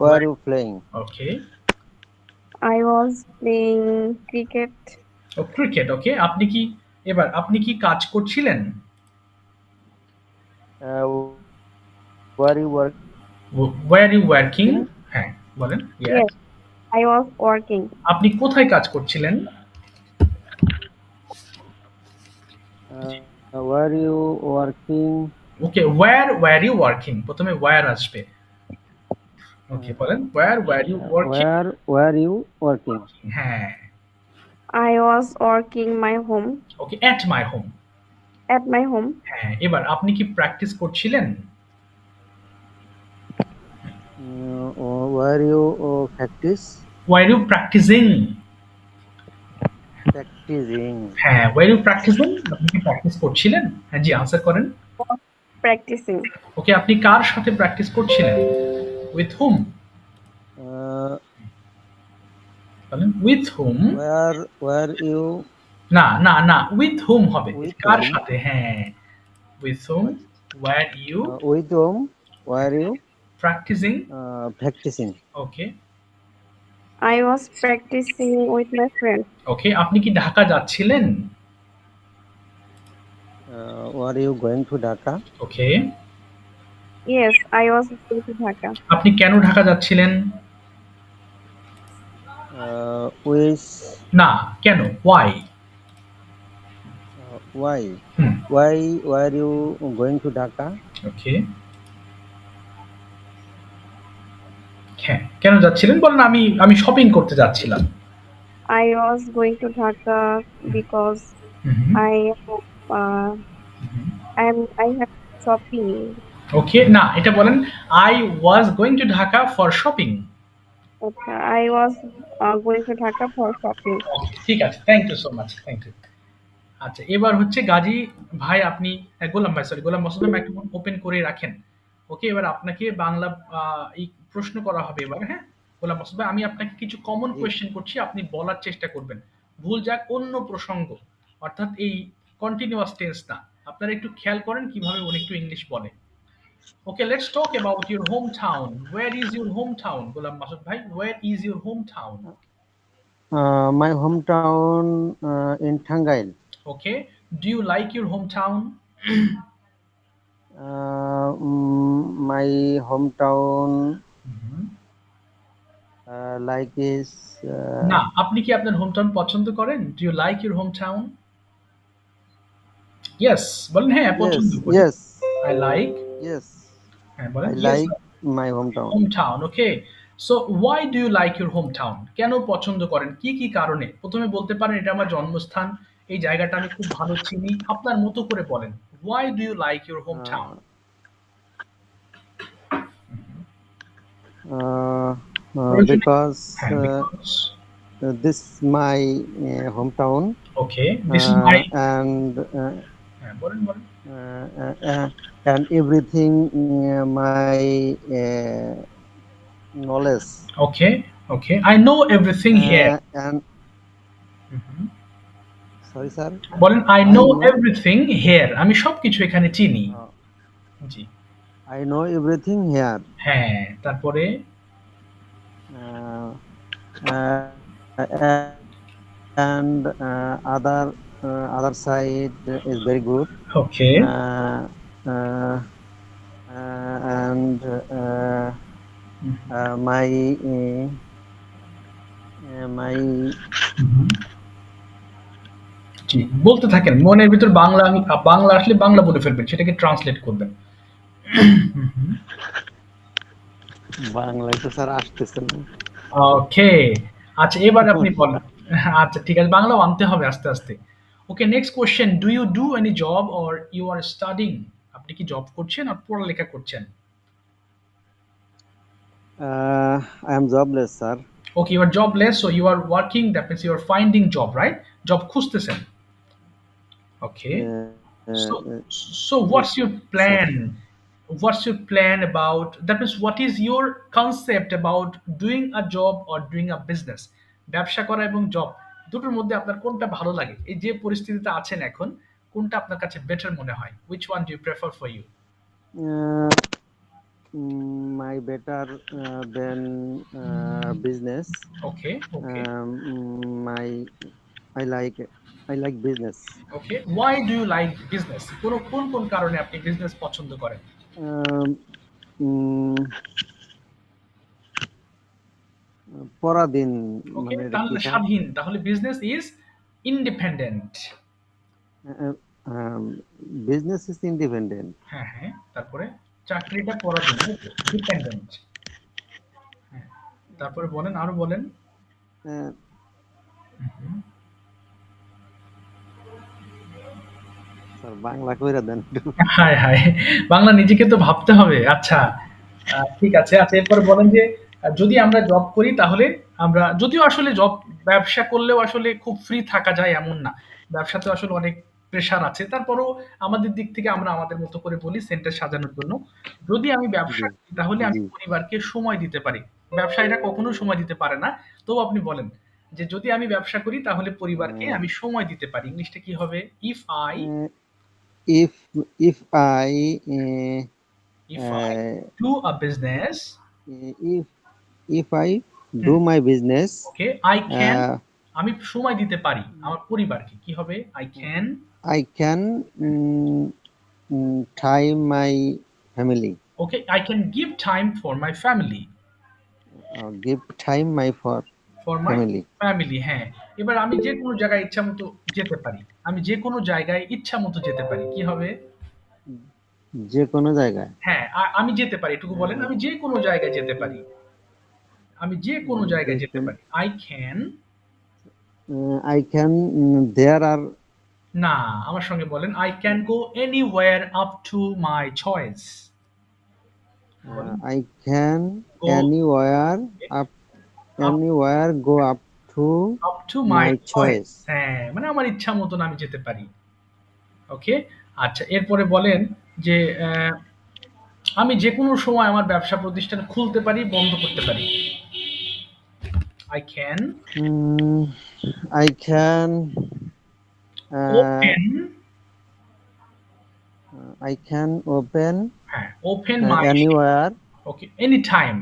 were you playing? Okay, I was playing cricket. ও ক্রিকেট। ওকে, আপনি কি কাজ করছিলেন? Were you working? were you working? হ্যাঁ, বলেন। yes, Yes, I was working. আপনি কোথায় কাজ করছিলেন? Were you working? Okay, where were you working? প্রথমে where আসবে। ওকে, বলেন where were you working? Where were you working? হ্যাঁ, I was working my home okay, at my home। at my home. হ্যাঁ, এবার আপনি কি প্র্যাকটিস করছিলেন? Were you practice? were you practicing? Practicing. হ্যাঁ, were you practicing? আপনি কি practice করছিলেন? হ্যাঁ, জি, আনসার করেন। Practicing. ওকে, আপনি কার সাথে প্র্যাকটিস করছিলেন? with whom? বলেন with whom? Were you? না, with whom হবে। With car whom? সাথে? হ্যাঁ, with whom were you With whom were you practicing? practicing? Okay, I was practicing with my friend. ওকে, আপনি কি ঢাকা যাচ্ছিলেন? Were you going to Dhaka? Okay, Yes, I was going to Dhaka. আপনি কেন ঢাকা যাচ্ছিলেন? Which? না, কেন? why? Why? Hmm, Why were you going to Dhaka? ওকে, হ্যাঁ, কেন যাচ্ছিলেন বলেন। আমি শপিং করতে যাচ্ছিলাম। I was going to Dhaka because hmm, I have shopping. ওকে, না এটা বলেন I was going to Dhaka for shopping. Okay, I was going to Dhaka for shopping. ঠিক আছে, thank you so much, thank you. আচ্ছা, এবার হচ্ছে গাজী ভাই আপনি, গোলাম ভাই, সরি গোলাম মাসুদ ভাই, মাইক্রোফোন ওপেন করে রাখেন। ওকে, এবার আপনাকে বাংলা এই প্রশ্ন করা হবে এবার, হ্যাঁ। গোলাম মাসুদ ভাই, আমি আপনাকে কিছু কমন জি কোয়েশ্চেন করছি, আপনি বলার চেষ্টা করবেন। ভুল যাক অন্য প্রসঙ্গ, অর্থাৎ এই কন্টিনিউয়াস টেন্স না। আপনারা একটু খেয়াল করেন কিভাবে উনি একটু ইংলিশ বলে। Okay, let's talk about your home town. Where is your home town? Golam Masud ভাই, where is your home town? my hometown in Thangail. Okay, do you like your home town? My hometown like is না, আপনি কি আপনার home town পছন্দ করেন? Do you like your home town? Yes বলেন, হ্যাঁ yes, পছন্দ করি। yes, I like, yes. হ্যাঁ I বলেন yes. like my hometown. Home town, okay. So why do you like your home town? কেন পছন্দ করেন, কি কি কারণে? প্রথমে বলতে পারেন এটা আমার জন্মস্থান, এই জায়গাটা আমি খুব ভালো চিনি, আপনার মতো করে বলেন। Why do you like your home town? Uh, প্রয়োজনে, because হ্যাঁ, because, this my hometown okay, this is my, and হ্যাঁ বলেন বলেন। and everything my knowledge okay, okay, I know everything here. and sorry sir, বলেন I I know know everything here, আমি সবকিছু এখানে চিনি। জি, I know everything here. হ্যাঁ, তারপরে, Uh, uh, and other side is very good. Okay, Uh, uh, and my my জি বলতে থাকেন, মনের ভিতর বাংলা, আমি বাংলা আসলে বাংলা বলে ফেলবেন, সেটাকে ট্রান্সলেট করবেন। বাংলায় তো স্যার আসতেছে না। ওকে, আচ্ছা এবার আপনি বলেন। আচ্ছা ঠিক আছে, বাংলাও আনতে হবে আস্তে আস্তে। Okay, next question, do you do any job or you are studying? আপনি কি জব করছেন আর পড়ালেখা করছেন? I am jobless, sir. Okay, you are jobless, so you are working, that means you are finding job, right? Job খুঁজতেছেন। Okay, so Uh, so yes, what's your sir. plan? What's your plan about, that means what is your concept about doing a job or doing a business? ব্যবসা করা এবং job দুটোর মধ্যে আপনার কোনটা ভালো লাগে? এই যে পরিস্থিতিতে আছেন এখন, কোনটা আপনার কাছে বেটার মনে হয়? which one do you prefer for you? Uh, my better than business. Okay, okay, My I like business. okay, why do you like business? কোন কোন কোন কারণে আপনি বিজনেস পছন্দ করেন? Um, mm, পরাধীন ওকে, মানে এটা কি তাহলে স্যার? স্বাধীন, তাহলে business is independent. Business is independent. হ্যাঁ, হ্যাঁ, তারপরে চাকরিটা পরাধীন, ডিপেন্ডেন্ট। হ্যাঁ, তারপরে বলেন, আরো বলেন। স্যার বাংলা কইরা দেন একটু। হায় হায়, বাংলা নিজেকে তো ভাবতে হবে। আচ্ছা, ঠিক আছে। আচ্ছা, এরপরে বলেন যে যদি আমরা জব করি তাহলে আমরা, যদিও আসলে জব, ব্যবসা করলেও আসলে খুব ফ্রি থাকা যায় এমন না, ব্যবসাতে আসলে অনেক প্রেশার আছে। তারপরেও আমাদের দিক থেকে আমরা আমাদের মতো করে বলি সেন্টেন্স সাজানোর জন্য, যদি আমি ব্যবসা জি করি তাহলে আমি জি পরিবারকে সময় দিতে পারি। ব্যবসায়ীরা কখনো সময় দিতে পারে না। তো আপনি বলেন যে যদি আমি ব্যবসা করি তাহলে পরিবারকে আমি সময় দিতে পারি। ইংলিশটা কি হবে? If I, if if I if I uh, do a business, if if I do my business, okay, I can, uh, আমি সময় দিতে পারি আমার পরিবারকে, কি হবে? I can, I can time my family, okay, I can give time for my family, give time my for my family. family, হ্যাঁ। এবার আমি যে কোনো জায়গায় ইচ্ছা মতো যেতে পারি, আমি যে কোনো জায়গায় ইচ্ছা মতো যেতে পারি, কি হবে? যে কোনো জায়গায়, হ্যাঁ, আমি যেতে পারি, এটুকু বলেন, আমি যে কোনো জায়গায় যেতে পারি, আমি যে কোনো যে জায়গায় যেতে কোন পারি। I can, I can there are না, আমার সঙ্গে বলেন, I can go anywhere up to my choice. I can Go up anywhere go up to up to my my choice. choice. হ্যাঁ, মানে আমার ইচ্ছা মতন আমি যেতে পারি। ওকে? আচ্ছা, এরপরে বলেন যে আমি যেকোনো সময় আমার ব্যবসা প্রতিষ্ঠান খুলতে পারি, বন্ধ করতে পারি। I can Mm, I can uh, open I can open হ্যাঁ, open my anywhere okay, anytime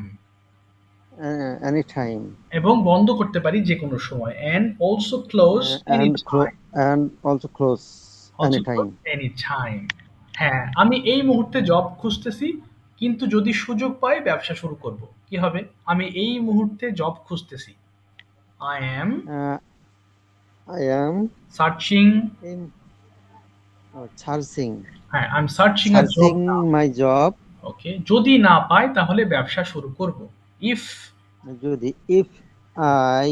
anytime এবং বন্ধ করতে পারি যেকোনো সময় and also close anytime. and also close Also anytime. close anytime. হ্যাঁ, আমি এই মুহূর্তে জব খুঁজতেছি, কিন্তু যদি সুযোগ পাই ব্যবসা শুরু করব। কি হবে? আমি এই মুহূর্তে জব খুঁজতেছি। I am Uh, I am searching in, searching হ্যাঁ, I'm searching a job now. my job. ওকে, যদি না পাই তাহলে ব্যবসা শুরু করব। If যদি if I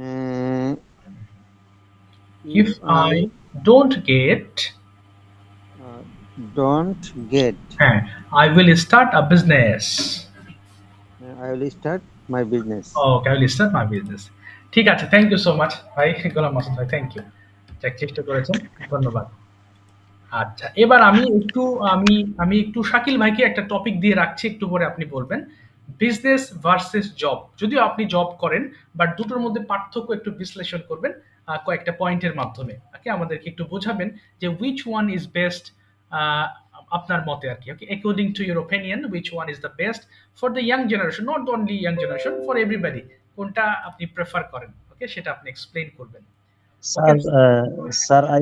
uh, if I don't get don't get হ্যাঁ, I will start a business. I will start my business. Okay, I will start my business. ঠিক আছে, থ্যাংক ইউ সো মাচ ভাই গোলাম মাসুদ ভাই, থ্যাংক ইউ। যাক, চেষ্টা করেছেন, ধন্যবাদ। আচ্ছা, এবার আমি আমি একটু শাকিল ভাইকে একটা টপিক দিয়ে রাখছি, একটু পরে আপনি বলবেন বিজনেস ভার্সেস জব। যদিও আপনি জব করেন, বাট দুটোর মধ্যে পার্থক্য একটু বিশ্লেষণ করবেন কয়েকটা পয়েন্টের মাধ্যমে। ওকে, আমাদেরকে একটু বোঝাবেন যে which one is best, আপনার মতে আর কি। ওকে, according to your opinion which one is the best for the young generation, not only young generation, for everybody, কোনটা আপনি প্রেফার করেন। ওকে, সেটা আপনি এক্সপ্লেইন করবেন। ওকে Sir, I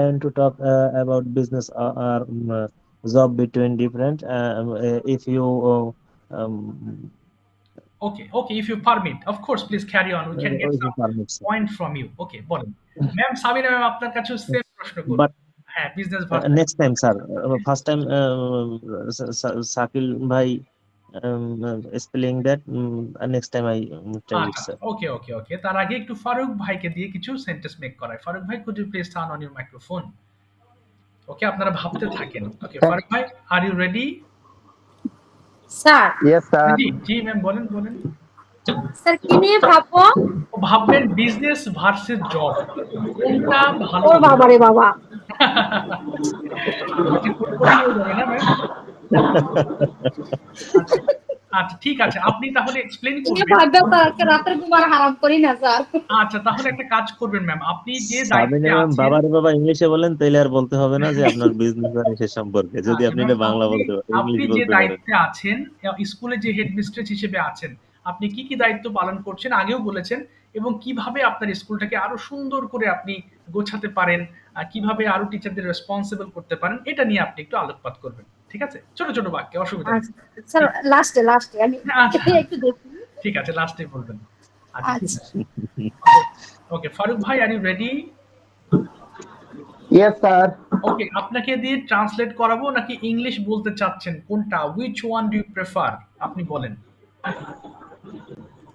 want to talk about business or job between different. If you um, okay, okay, if you permit, of course, please carry on, we can get if you some permit, sir. point from you. ওকে, বলেন। Ma'am Sabina ma'am আপনার কাছেও same প্রশ্ন করব। But হ্যাঁ, business versus next time, sir. First time, Sakil bhai spelling that. Next time I try it, আচ্ছা, sir. ওকে, ওকে, ওকে, তার আগে একটু ফারুক ভাইকে দিয়ে কিছু সেন্টেন্স মেক করায়। ফারুক ভাই, could you please turn on your microphone? ওকে, আপনারা ভাবতে থাকেন। ওকে, ফারুক ভাই, are you ready? Sir Yes, sir. জি, জি ম্যাম, বলেন, বলেন। স্যার কি নিয়ে ভাববো? ও ভাববেন বিজনেস ভার্সেস জব, কোনটা ভালো ও হবে? বাবা রে বাবা, এটা খুব কঠিন হয়ে যাবে না ম্যাম? আচ্ছা, আচ্ছা, ঠিক আছে, আপনি তাহলে এক্সপ্লেইন কি নিয়ে করবেন। ভাববে স্যার? আজকে রাতের ঘুম আর হারাম করি না স্যার। আচ্ছা, তাহলে একটা কাজ করবেন ম্যাম, আপনি যে দায়িত্বে সাবিনা ম্যাম আছেন। বাবারে বাবা ইংলিশে বলেন, তাইলে আর বলতে হবে না যে আপনার বিজনেস আর এসে সম্পর্কে। যদি আচ্ছা আপনি ম্যাম, এটা বাংলা বলতে পারেন, আপনি ইংলিশ যে বলতে পারেন। দায়িত্বে আছেন, স্কুলে যে হেডমিস্ট্রেস হিসেবে আছেন, আপনি কি কি দায়িত্ব পালন করছেন আগেও বলেছেন, এবং কিভাবে আপনার স্কুলটাকে আরো সুন্দর করে আপনি গোছাতে পারেন, কিভাবে আরো টিচারদের রেসপন্সিবল করতে পারেন, এটা নিয়ে আপনি একটু আলোকপাত করবেন। ঠিক আছে, ছোট ছোট বাক্যে, অসুবিধা নেই। আচ্ছা স্যার, লাস্টে আমি আচ্ছা, একটু দেখি। ঠিক আছে, লাস্টে বলবেন। আচ্ছা, ঠিক আচ্ছা আছে। ওকে, ফারুক ভাই, are you ready? Yes, sir. Okay, আপনাকে দিয়ে ট্রান্সলেট করাবো নাকি ইংলিশ বলতে চাচ্ছেন, কোনটা? which one do you prefer, আপনি বলেন।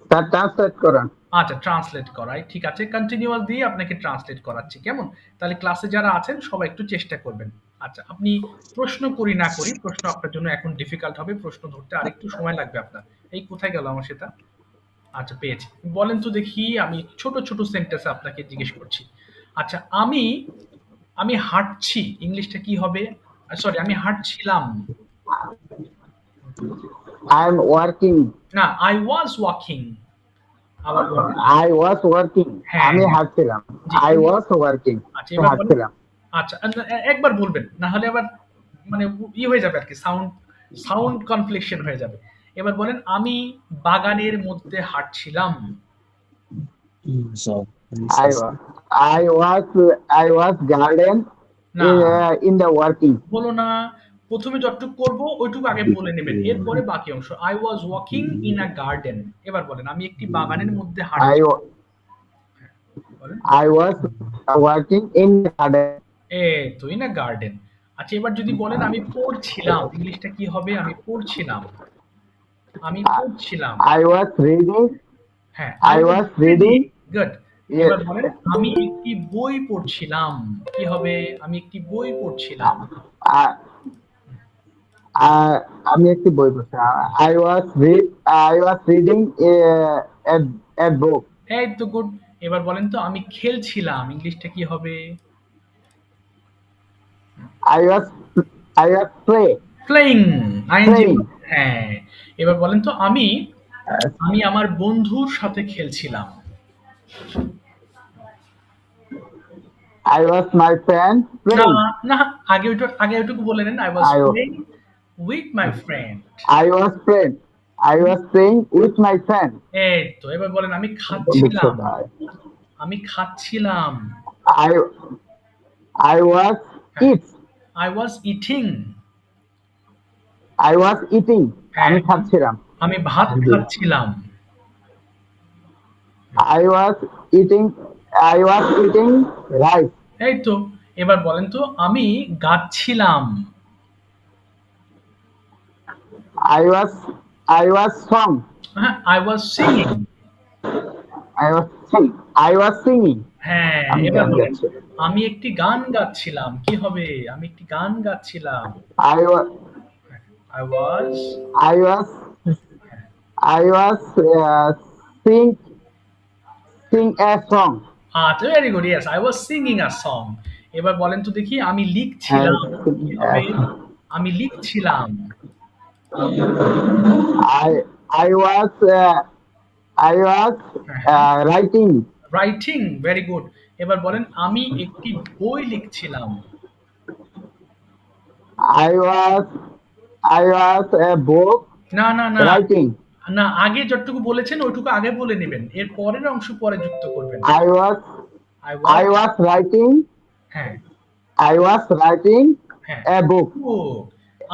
Sir, translate করুন। আচ্ছা, ট্রান্সলেট করাই, ঠিক আছে, কন্টিনিউয়াস দিয়ে আপনাকে ট্রান্সলেট করাচ্ছি, কেমন? তাহলে ক্লাসে যারা আছেন সবাই একটু চেষ্টা করবেন। আচ্ছা, আপনি প্রশ্ন করি না করি, প্রশ্ন আপনার জন্য এখন ডিফিকাল্ট হবে, প্রশ্ন ধরতে আরেকটু সময় লাগবে আপনার। এই কোথায় গেল আমার সেটা? আচ্ছা, পেয়েছি। বলেন তো দেখি, আমি ছোট ছোট সেন্টেন্সে আপনাকে জিজ্ঞেস করছি। আচ্ছা, আমি আমি হাঁটছি, ইংলিশটা কি হবে? সরি, আমি হাঁটছিলাম। I am working. না, আই ওয়াজ ওয়াকিং। আবার বলেন। I was working. হ্যাঁ, আমি হাঁটছিলাম। জি, I was working. আচ্ছা, আমি এবার বলেন। হাঁটছিলাম। আচ্ছা, একবার বলবেন, না হলে আবার মানে হয়ে যাবে আর কি, সাউন্ড সাউন্ড কনফ্লিকশন হয়ে যাবে। এবার বলেন, আমি বাগানের মধ্যে হাঁটছিলাম। So, I was I was garden না, in the working. বলো না, প্রথমে যতটুকু করবো ওইটুকু আগে বলে নেবেন, এরপরে বাকি অংশ। I was walking in a garden. এবার বলেন, আমি একটি বাগানের মধ্যে হাঁটছি। I বলেন, I was working in the garden. তো ইন আ গার্ডেন। আচ্ছা, এবার যদি বলেন আমি পড়ছিলাম, ইংলিশটা কি হবে? আমি পড়ছিলাম, আমি পড়ছিলাম। I was reading. হ্যাঁ, I was reading. Good. Yes. এবার বলেন, আমি একটি বই পড়ছিলাম। কি হবে? আমি একটি বই পড়ছিলাম। I, আমি একটি বই পড়ছি। I was reading a a book. এই তো গুড। এবার বলেন তো আমি খেলছিলাম, ইংলিশটা কি হবে? I was I was playing, আইএনজি। playing. হ্যাঁ। এবার বলেন তো আমি Uh, আমি আমার বন্ধুর সাথে খেলছিলাম। I was my friend না, playing. না, আগে ওইটুকু বলে নেন। I was I wa- playing with my friend. I was friend. I was playing with my friend. এই তো এবার বলেন আমি বুঝছো খাচ্ছিলাম। ভাই? আমি খাচ্ছিলাম। I I was হ্যাঁ। eat. I was eating. I was eating. হ্যাঁ। আমি খাচ্ছিলাম। আমি ভাত খাচ্ছিলাম। I was eating. I was eating rice. এই তো এবার বলেন তো আমি গাচ্ছিলাম। I was song. হ্যাঁ, I was singing. I was singing. হ্যাঁ, আমি এবার গান বলেন গাচ্ছি। আমি একটি গান গাচ্ছিলাম। কি হবে? আমি একটি গান গাচ্ছিলাম। I was I was I was I was sing a song. আচ্ছা, very good. Yes, I was singing a song. এবার বলেন তো দেখি আমি And লিখছিলাম। কি হবে? আমি লিখছিলাম। I was writing. Writing, very good. এবার বলেন আমি একটি বই লিখছিলাম। I was a book না, না, না, writing. না, আগে যতটুকু বলেছেন ওইটুকু আগে বলে নেবেন। এর পরের অংশ পরে যুক্ত করবেন। I was I I was. was writing. হ্যাঁ, I was writing হ্যাঁ। a book. ও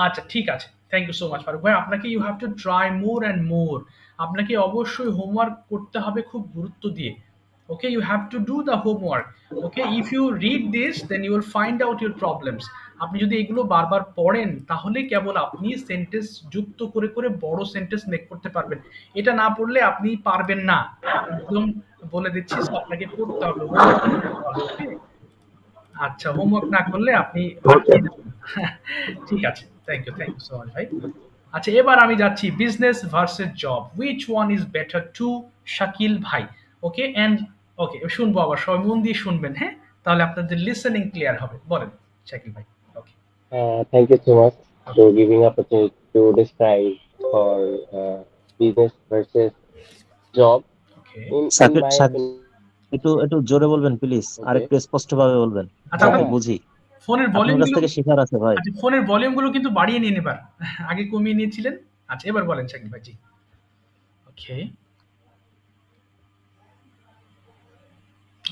আচ্ছা, ঠিক আছে। Thank you so much Faruk ভাই। আপনাকে you have to try more and more. আপনাকে অবশ্যই হোমওয়ার্ক করতে হবে খুব গুরুত্ব দিয়ে। Okay, you have to do the homework. Okay, if you read this then you will find out your problems. আপনি যদি এগুলো বারবার পড়েন তাহলে কেবল আপনি সেন্টেন্স যুক্ত করে করে বড় সেন্টেন্স মেক করতে পারবেন। এটা না পড়লে আপনি পারবেন না। একদম বলে দিচ্ছি। So আপনাকে পড়তে হবে, হোমওয়ার্ক করতে হবে। ওকে, আচ্ছা, হোমওয়ার্ক না করলে আপনি Okay. আটকে যাবেন। ঠিক আছে। থ্যাংক ইউ সো মাচ ভাই। আচ্ছা, এবার আমি যাচ্ছি business versus job. Which one is better to Shakil ভাই? ওকে এন্ড ওকে, শুনবো আবার, সবাই মন দিয়ে শুনবেন। হ্যাঁ, তাহলে আপনাদের লিসেনিং ক্লিয়ার হবে। বলেন শাকিল ভাই। ওকে, Thank you so much okay, for giving opportunity to describe for business versus job. Okay. In Shakib my Shakib opinion, একটু একটু জোরে বলবেন প্লিজ, আর okay. একটু স্পষ্ট ভাবে বলবেন আচ্ছা, যাতে আপনার বুঝি। ফোনের আপনার কাছ ভলিউমগুলো, থেকে শেখার আছে ভাই। আচ্ছা ফোনের ভলিউমগুলো কিন্তু বাড়িয়ে নিন এবার। আগে কমিয়ে নিয়েছিলেন। আচ্ছা, এবার বলেন শাকিল ভাই। জি, ওকে।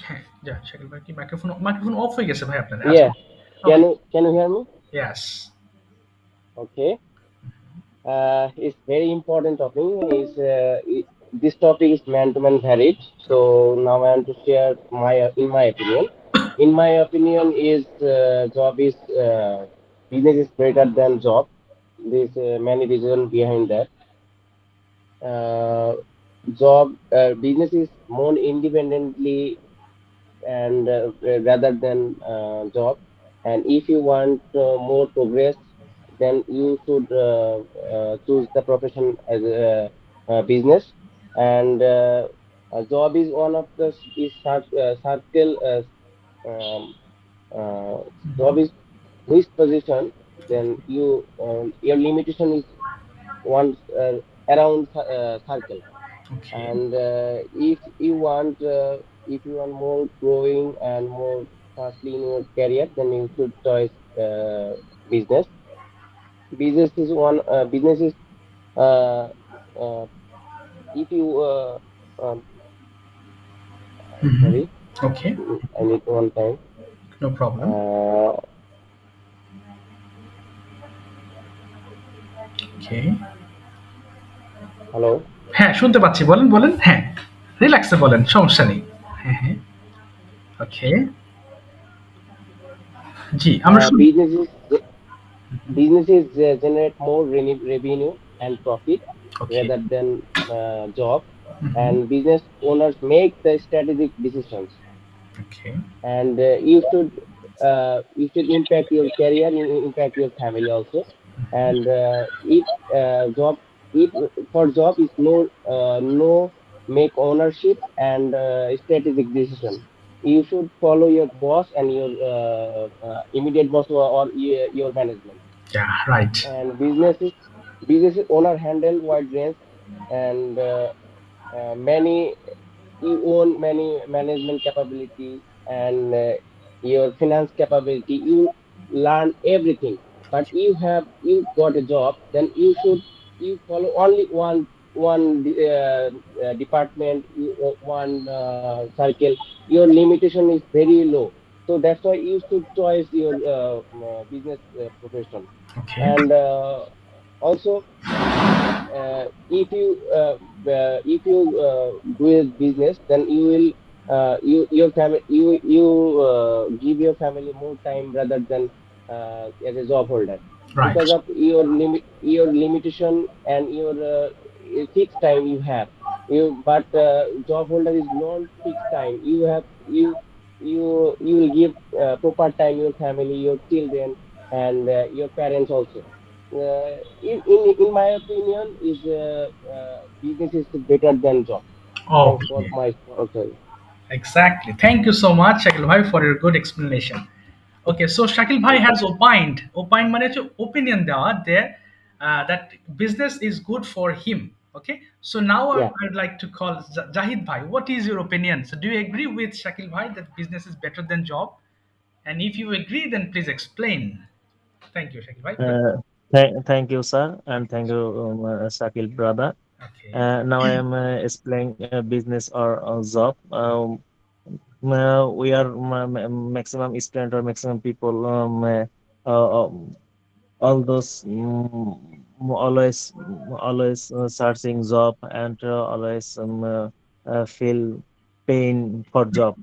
হ্যাঁ, যা শাকিল ভাই কি মাইক্রোফোন অফ হয়ে গেছে ভাই আপনার? আচ্ছা, Yeah, okay, can you hear me? Yes. Okay. It's very important topic. This topic is man-to-man varied. So now I want to share in my opinion. In my opinion, is job is business is better than job. There's many reasons behind that. Business is more independently and rather than job. And if you want more progress, then you should choose the profession as a business. And a job is one of the circle. Um, uh, Job is which position. Then your limitation is one around circle. Okay, And if you want more growing and more fastly in your career, then you should choose business. Business is uh, uh, if you sorry, okay, I need one time. No problem. Uh, okay, Hello. হ্যাঁ, শুনতে পাচ্ছি। বলেন, বলেন। হ্যাঁ, রিল্যাক্সে বলেন, সমস্যা নেই। হ্যাঁ, হ্যাঁ, ওকে। জি, আমরা শুন। Businesses generate more revenue and profit okay, rather than job, and business owners make the strategic decisions. Okay, And you should impact your career, you impact your family also. And if job if for job is no make ownership and strategic decision. You should follow your boss and your immediate boss or your management. Yeah, right. And businesses owner handle wide range, and many you own many management capability and your finance capability. You learn everything, but you got a job, then you follow only one department, one circle. Your limitation is very low, so that's why you should choose your business profession. Okay. And also, if you do a business, then you will your family give your family more time rather than as a job holder, Right. because of your limitation and your fixed time you have. But job holder is non fixed time. You will give proper time your family, your children, and your parents also. In my opinion, is business is better than job. Thanks for Okay. my answer. Exactly. Thank you so much, Shakil Bhai, for your good explanation. Okay, so Shakil Bhai Welcome. has opined মানে হচ্ছে opinion দেওয়া there that business is good for him. Okay, so now Yeah. I'd like to call Jahid Bhai. What is your opinion? So do you agree with Shakil Bhai that business is better than job? And if you agree, then please explain. Thank you, Shakil Bhai. Good. Uh, Thank you, sir, and thank you, Shakil brother. Okay. Now I am explaining business or job. We are maximum student or maximum people. All those always searching job and always feel pain for job.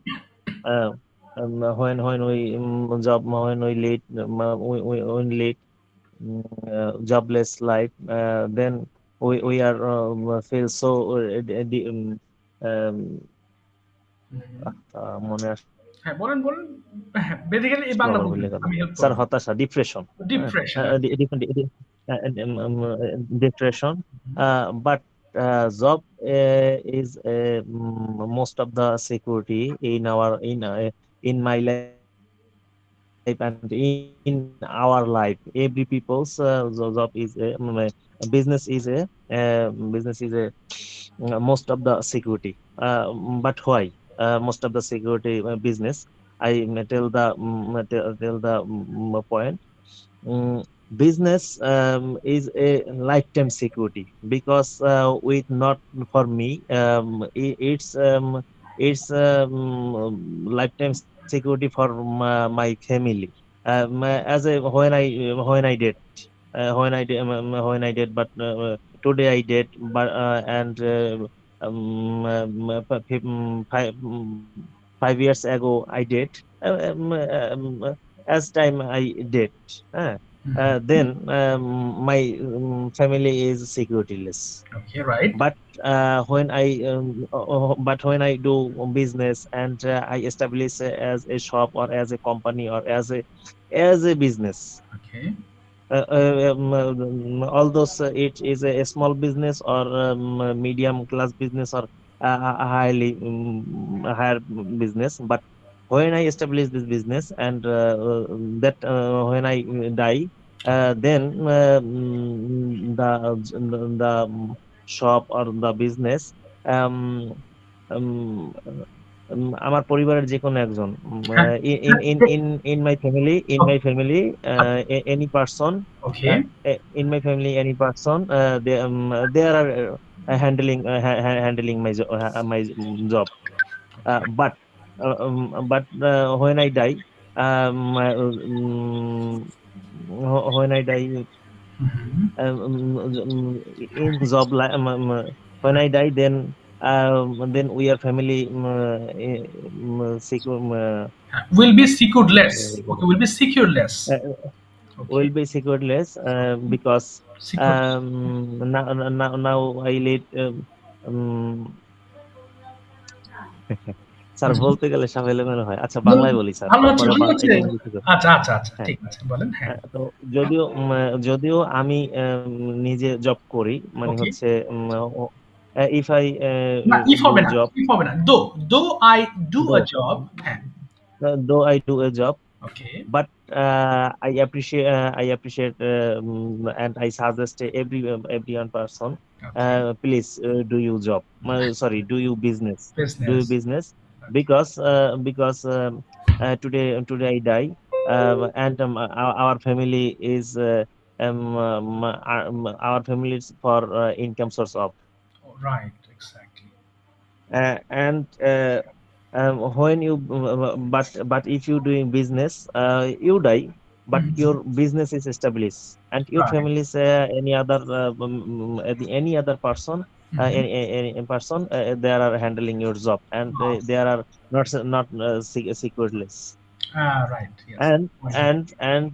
Uh, when we job when we lead we lead jobless life, then we are feel so um, মনে হ্যাঁ বলেন বলেন basically এই আসলো বাংলা আবার ভুলে বলবেন গেল আমি হেল্প স্যার করবো হতাশা depression depression depression. But job is most of the security in my life and in our life. Every people's job is business is a business is a most of the security. But why most of the security business? I tell the point. Mm, Business is a lifetime security because with not for me it's lifetime security for my family. As a when I did when I did, but today I did, but and f- f- 5 years ago I did. As time I did. Uh, then my family is securityless. okay right But when I do business and I establish as a shop or as a company or as a business, okay all those it is a small business or medium class business or a highly higher business. But when I establish this business and that when I die, then the shop or the business um, um, আমার পরিবারের যে কোনো একজন হ্যাঁ in my family any person okay in my family any person they are handling my job. But when I die, when I die in job when I die, then we are family will be secured less okay will be secure uh, less will okay be secureless because secure now I lead um, sir বলতে গেলে সব এলোমেলো হয়। আচ্ছা No, বাংলায় বলি sir. ভালো হচ্ছে, পরে ভালো হচ্ছে। এটা ইংলিশে করব। আচ্ছা, আচ্ছা, আচ্ছা। হ্যাঁ। ঠিক আছে, বলেন। হ্যাঁ। তো যদিও যদিও আমি নিজে জব করি, মানে ওকে। হচ্ছে ইফ আই না, ইফ ডু হবে না, জব, ইফ হবে না। দো আই ডু দো আ জব। হ্যাঁ। Though I do a job, okay. but I appreciate and I suggest everyone person, okay. please do you job, sorry, do you business. business, okay. because today I die, and our family is our family is for income source of, right, exactly. and when you but if you doing business, you die, but your business is established and your right. family is any other any other person, any person, they are handling your job, and they are not secureless, right, yes. and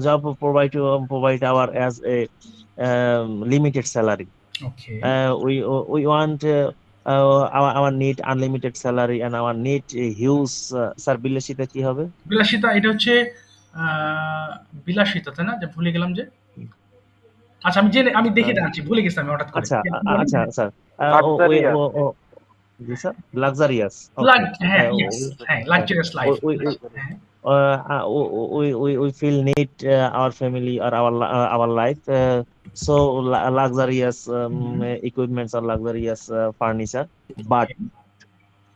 job provide our as a limited salary. Okay. We want our need unlimited salary and our need huge sir বিলাসিতা কি হবে? বিলাসিতা, এটা হচ্ছে আহ, বিলাসিতা, তাই না? যে ভুলে গেলাম যে। আচ্ছা, আমি দেখে আহ, জানছি, ভুলে গেছি আমি হঠাৎ করে। আচ্ছা বলেন। আচ্ছা স্যার, লাক্সারিয়াস। জি স্যার, লাক্সারিয়াস, লাগ ওকে। হ্যাঁ, ইয়েস, হ্যাঁ, লাক্সারিয়াস লাইফ। হ্যাঁ। We feel need our family or our life, so luxurious equipments or luxurious furniture, but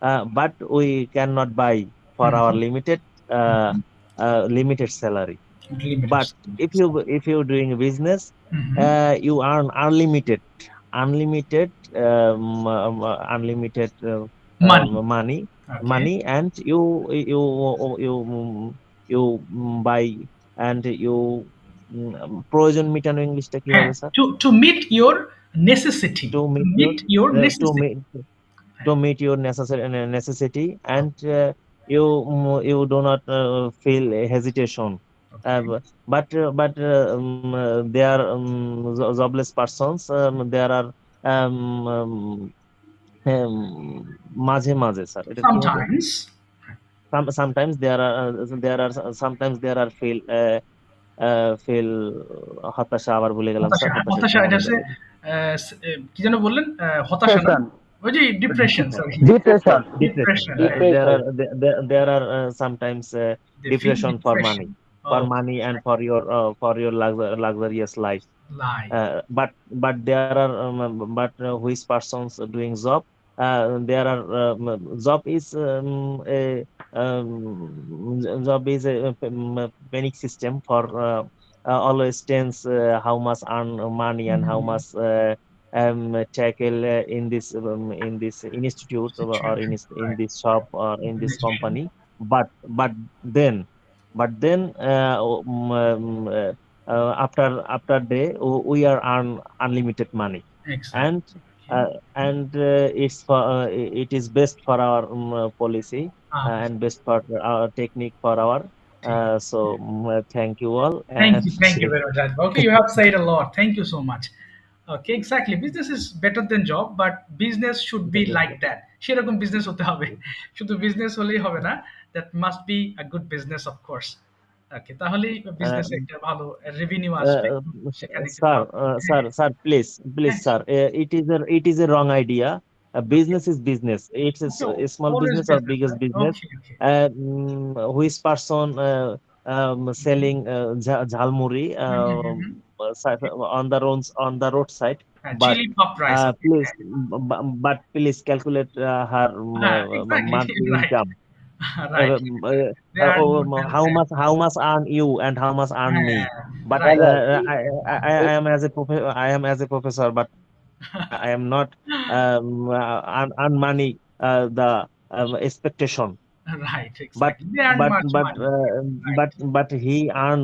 okay. we cannot buy for our uh, limited salary. Limited. But if you doing business, hmm. you earn unlimited unlimited money. money, okay. and you buy and you প্রয়োজন মেটানো ইংলিশটা কি হ্যাঁ, হবে sir? To meet your necessity, To to meet your meet your to necessity. meet to meet your necessity, and you do not feel hesitation, okay. they are jobless persons, there are um, um, মাঝে মাঝে sir এটা কি হবে? Sometimes. Sometimes sometimes there are feel হতাশা, আবার ভুলে গেলাম হতাশা, স্যার, হ্যাঁ, হতাশা কি হতাশা, এটা বলা হচ্ছে যাবে? কি যেন বললেন? হতাশা না? ডিপ্রেশন। ওই যে depression, sorry. Depression. Depression. Depression, right. Depression. There are sometimes They feel depression depression. for Oh, money and for your luxurious life. lie. But there are which persons doing job? There are job is job is a panic system for always tense how much earn money and how Mm, much tackle in this institute or situation, in right. this shop or in this Organization. company. But then after day we are earn unlimited money, Exactly. and it is best for our policy, Ah, and best for our technique for our take it. so thank you all, and Thank you very much, Raj. Okay, you have said a lot. Thank you so much. Okay, exactly. Business is better than job, but business should be like that. সেরকম business হতে হবে। শুধু business হলেই হবে না। That must be a good business, of course. Okay, তাহলেই uh, বিজনেসে একটা ভালো রেভিনিউ আসবে। uh, সেখানে একটু sir, ভালো। হ্যাঁ, sir, please, হ্যাঁ, sir, it is a wrong idea. okay. Business is business. It's Okay, a small always business or business, biggest right? business. Okay, okay. Which person selling jhalmuri Mm-hmm. on the roadside, but Chili pop rice. please, but please calculate her Exactly. monthly Right. income. Right. They are more than How that. much earn you and how much earn me, but Right. Brother, I am as a I am as a professor, but I am not earn money the expectation, Right. but Exactly. They earn much money. Right. he earn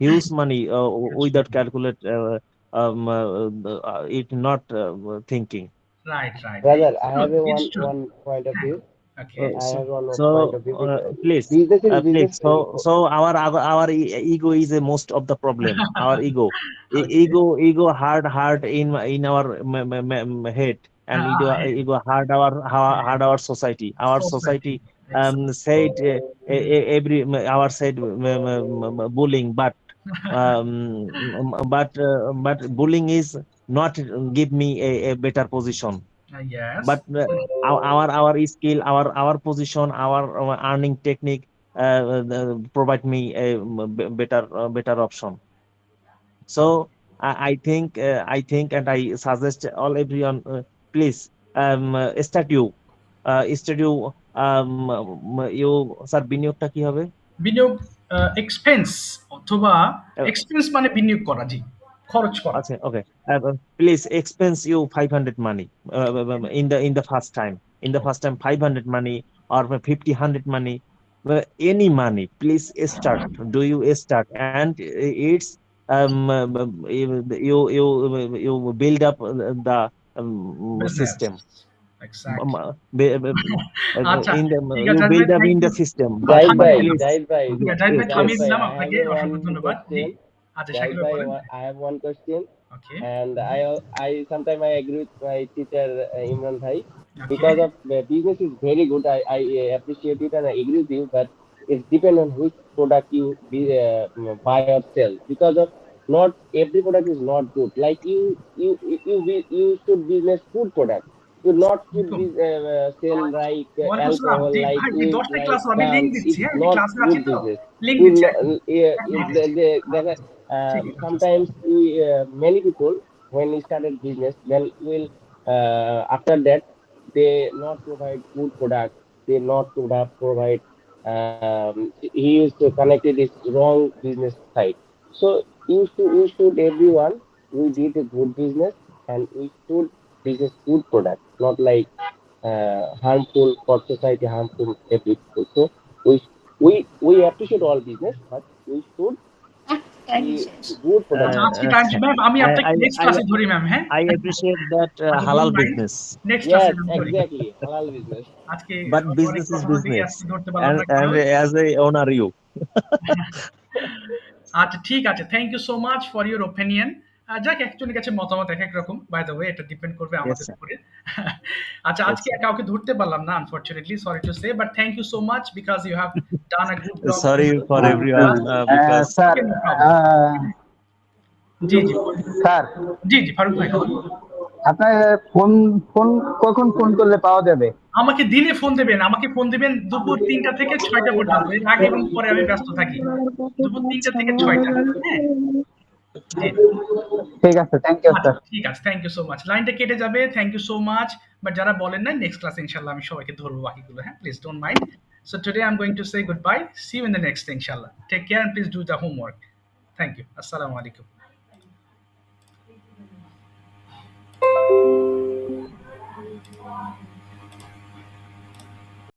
huge money That's without calculate it not thinking. right. Right. brother, I Truth. have a It's true. one point of view. Okay. I have one point So of view because please, business is business. our ego is a most of the problem. Our ego, Okay. ego hard in our head. and it will hurt our society. Our society said every our said bullying, but bullying is not give me a better position. Yes. But our skill, our position, our earning technique provide me a better option. So I think and I suggest all everyone, please start you you sir বিনিয়োগটা কি হবে? বিনিয়োগ expense অথবা Uh, expense মানে বিনিয়োগ করা, জি, খরচ করা। Okay, okay. Please expense you 500 money in the first time. In the first time, 500 money or 50, 100 money, any money. Please start. Do you start? And it's you build up the business system. Exactly. আচ্ছা In the ঠিক আছে you Zahid ভাই, build up thank in you. the system. But Jahid bhai, please, Jahid bhai, Jahid ভাই yes, Jahid থামিয়ে yes. bhai, দিলাম I have আপনাকে, a অসংখ্য one ধন্যবাদ। জি, question. আচ্ছা Jahid শাকিল ভাই bhai, বলেন। I have one question, okay and I sometimes I agree with my teacher Imran bhai okay because of the business is very good. I appreciate it and I agree with you, but it's depend on which product you buy or sell, because of not every product is not good. Like you should business food product. You not should be sell like ওয়ালাইকুম আসসালাম। alcohol, জি like ভাই, এই weed, 10টা like class আমি link guns. দিচ্ছি, It is হ্যাঁ আমি not ক্লাসে আছি good তো, business. লিংক You দিচ্ছি know, একদম। এক মিনিট। ঠিক আছে আচ্ছা। sometimes we many people when we started business, then will after that they not provide good product, they not provide he used to connect it is wrong business side. So you should everyone, we did a good business and we should business good product, not like harmful for society, harmful every people. So we we appreciate all business, but we should be good product. আচ্ছা আজকে Uh, time ma'am, আমি I, আপনাকে I next I ক্লাসে ধরি ma'am, হ্যাঁ। I appreciate that আচ্ছা halal don't mind, business, next ক্লাসে Yes, ma'am ধরি। exactly, halal business. আজকে but অনেক business is কথা বলতে গিয়ে business, আজকে ধরতে পারলাম না and কারণ। as a owner you. আচ্ছা ঠিক আছে, thank you so much for your opinion. যাক, একজনের কাছে মতামত এক এক রকম, বাই দ্য ওয়ে, এটা ডিপেন্ড করবে Yes, আমাদের sir. উপরে। আচ্ছা Yes, আজকে sir. আর কাউকে ধরতে পারলাম না unfortunately, sorry to say, but thank you so much because you have done a good job Sorry for everyone because sir, okay, no problem. জি জি স্যার, জি জি ফারুক ভাই বলুন। আপনার ফোন ফোন কখন ফোন করলে পাওয়া যাবে? আমাকে দিনে ফোন দেবেন, আমাকে ফোন দিবেন দুপুর 3টা থেকে 6টা পর্যন্ত, এর আগে এবং পরে আমি ব্যস্ত থাকি, দুপুর 3টা থেকে 6টা, হ্যাঁ। জি ঠিক আছে, থ্যাংক ইউ আচ্ছা স্যার। ঠিক আছে, থ্যাংক ইউ সো মাচ। লাইনটা কেটে যাবে, thank you so much. But যারা বলেন না, নেক্সট ক্লাসে ইনশাল্লাহ আমি সবাইকে ধরবো বাকিগুলো, হ্যাঁ, please don't mind. So today I am going to say good bye, see you in the next ইনশাল্লাহ। Take care and please do the homework. Thank you, আসসালামু আলাইকুম।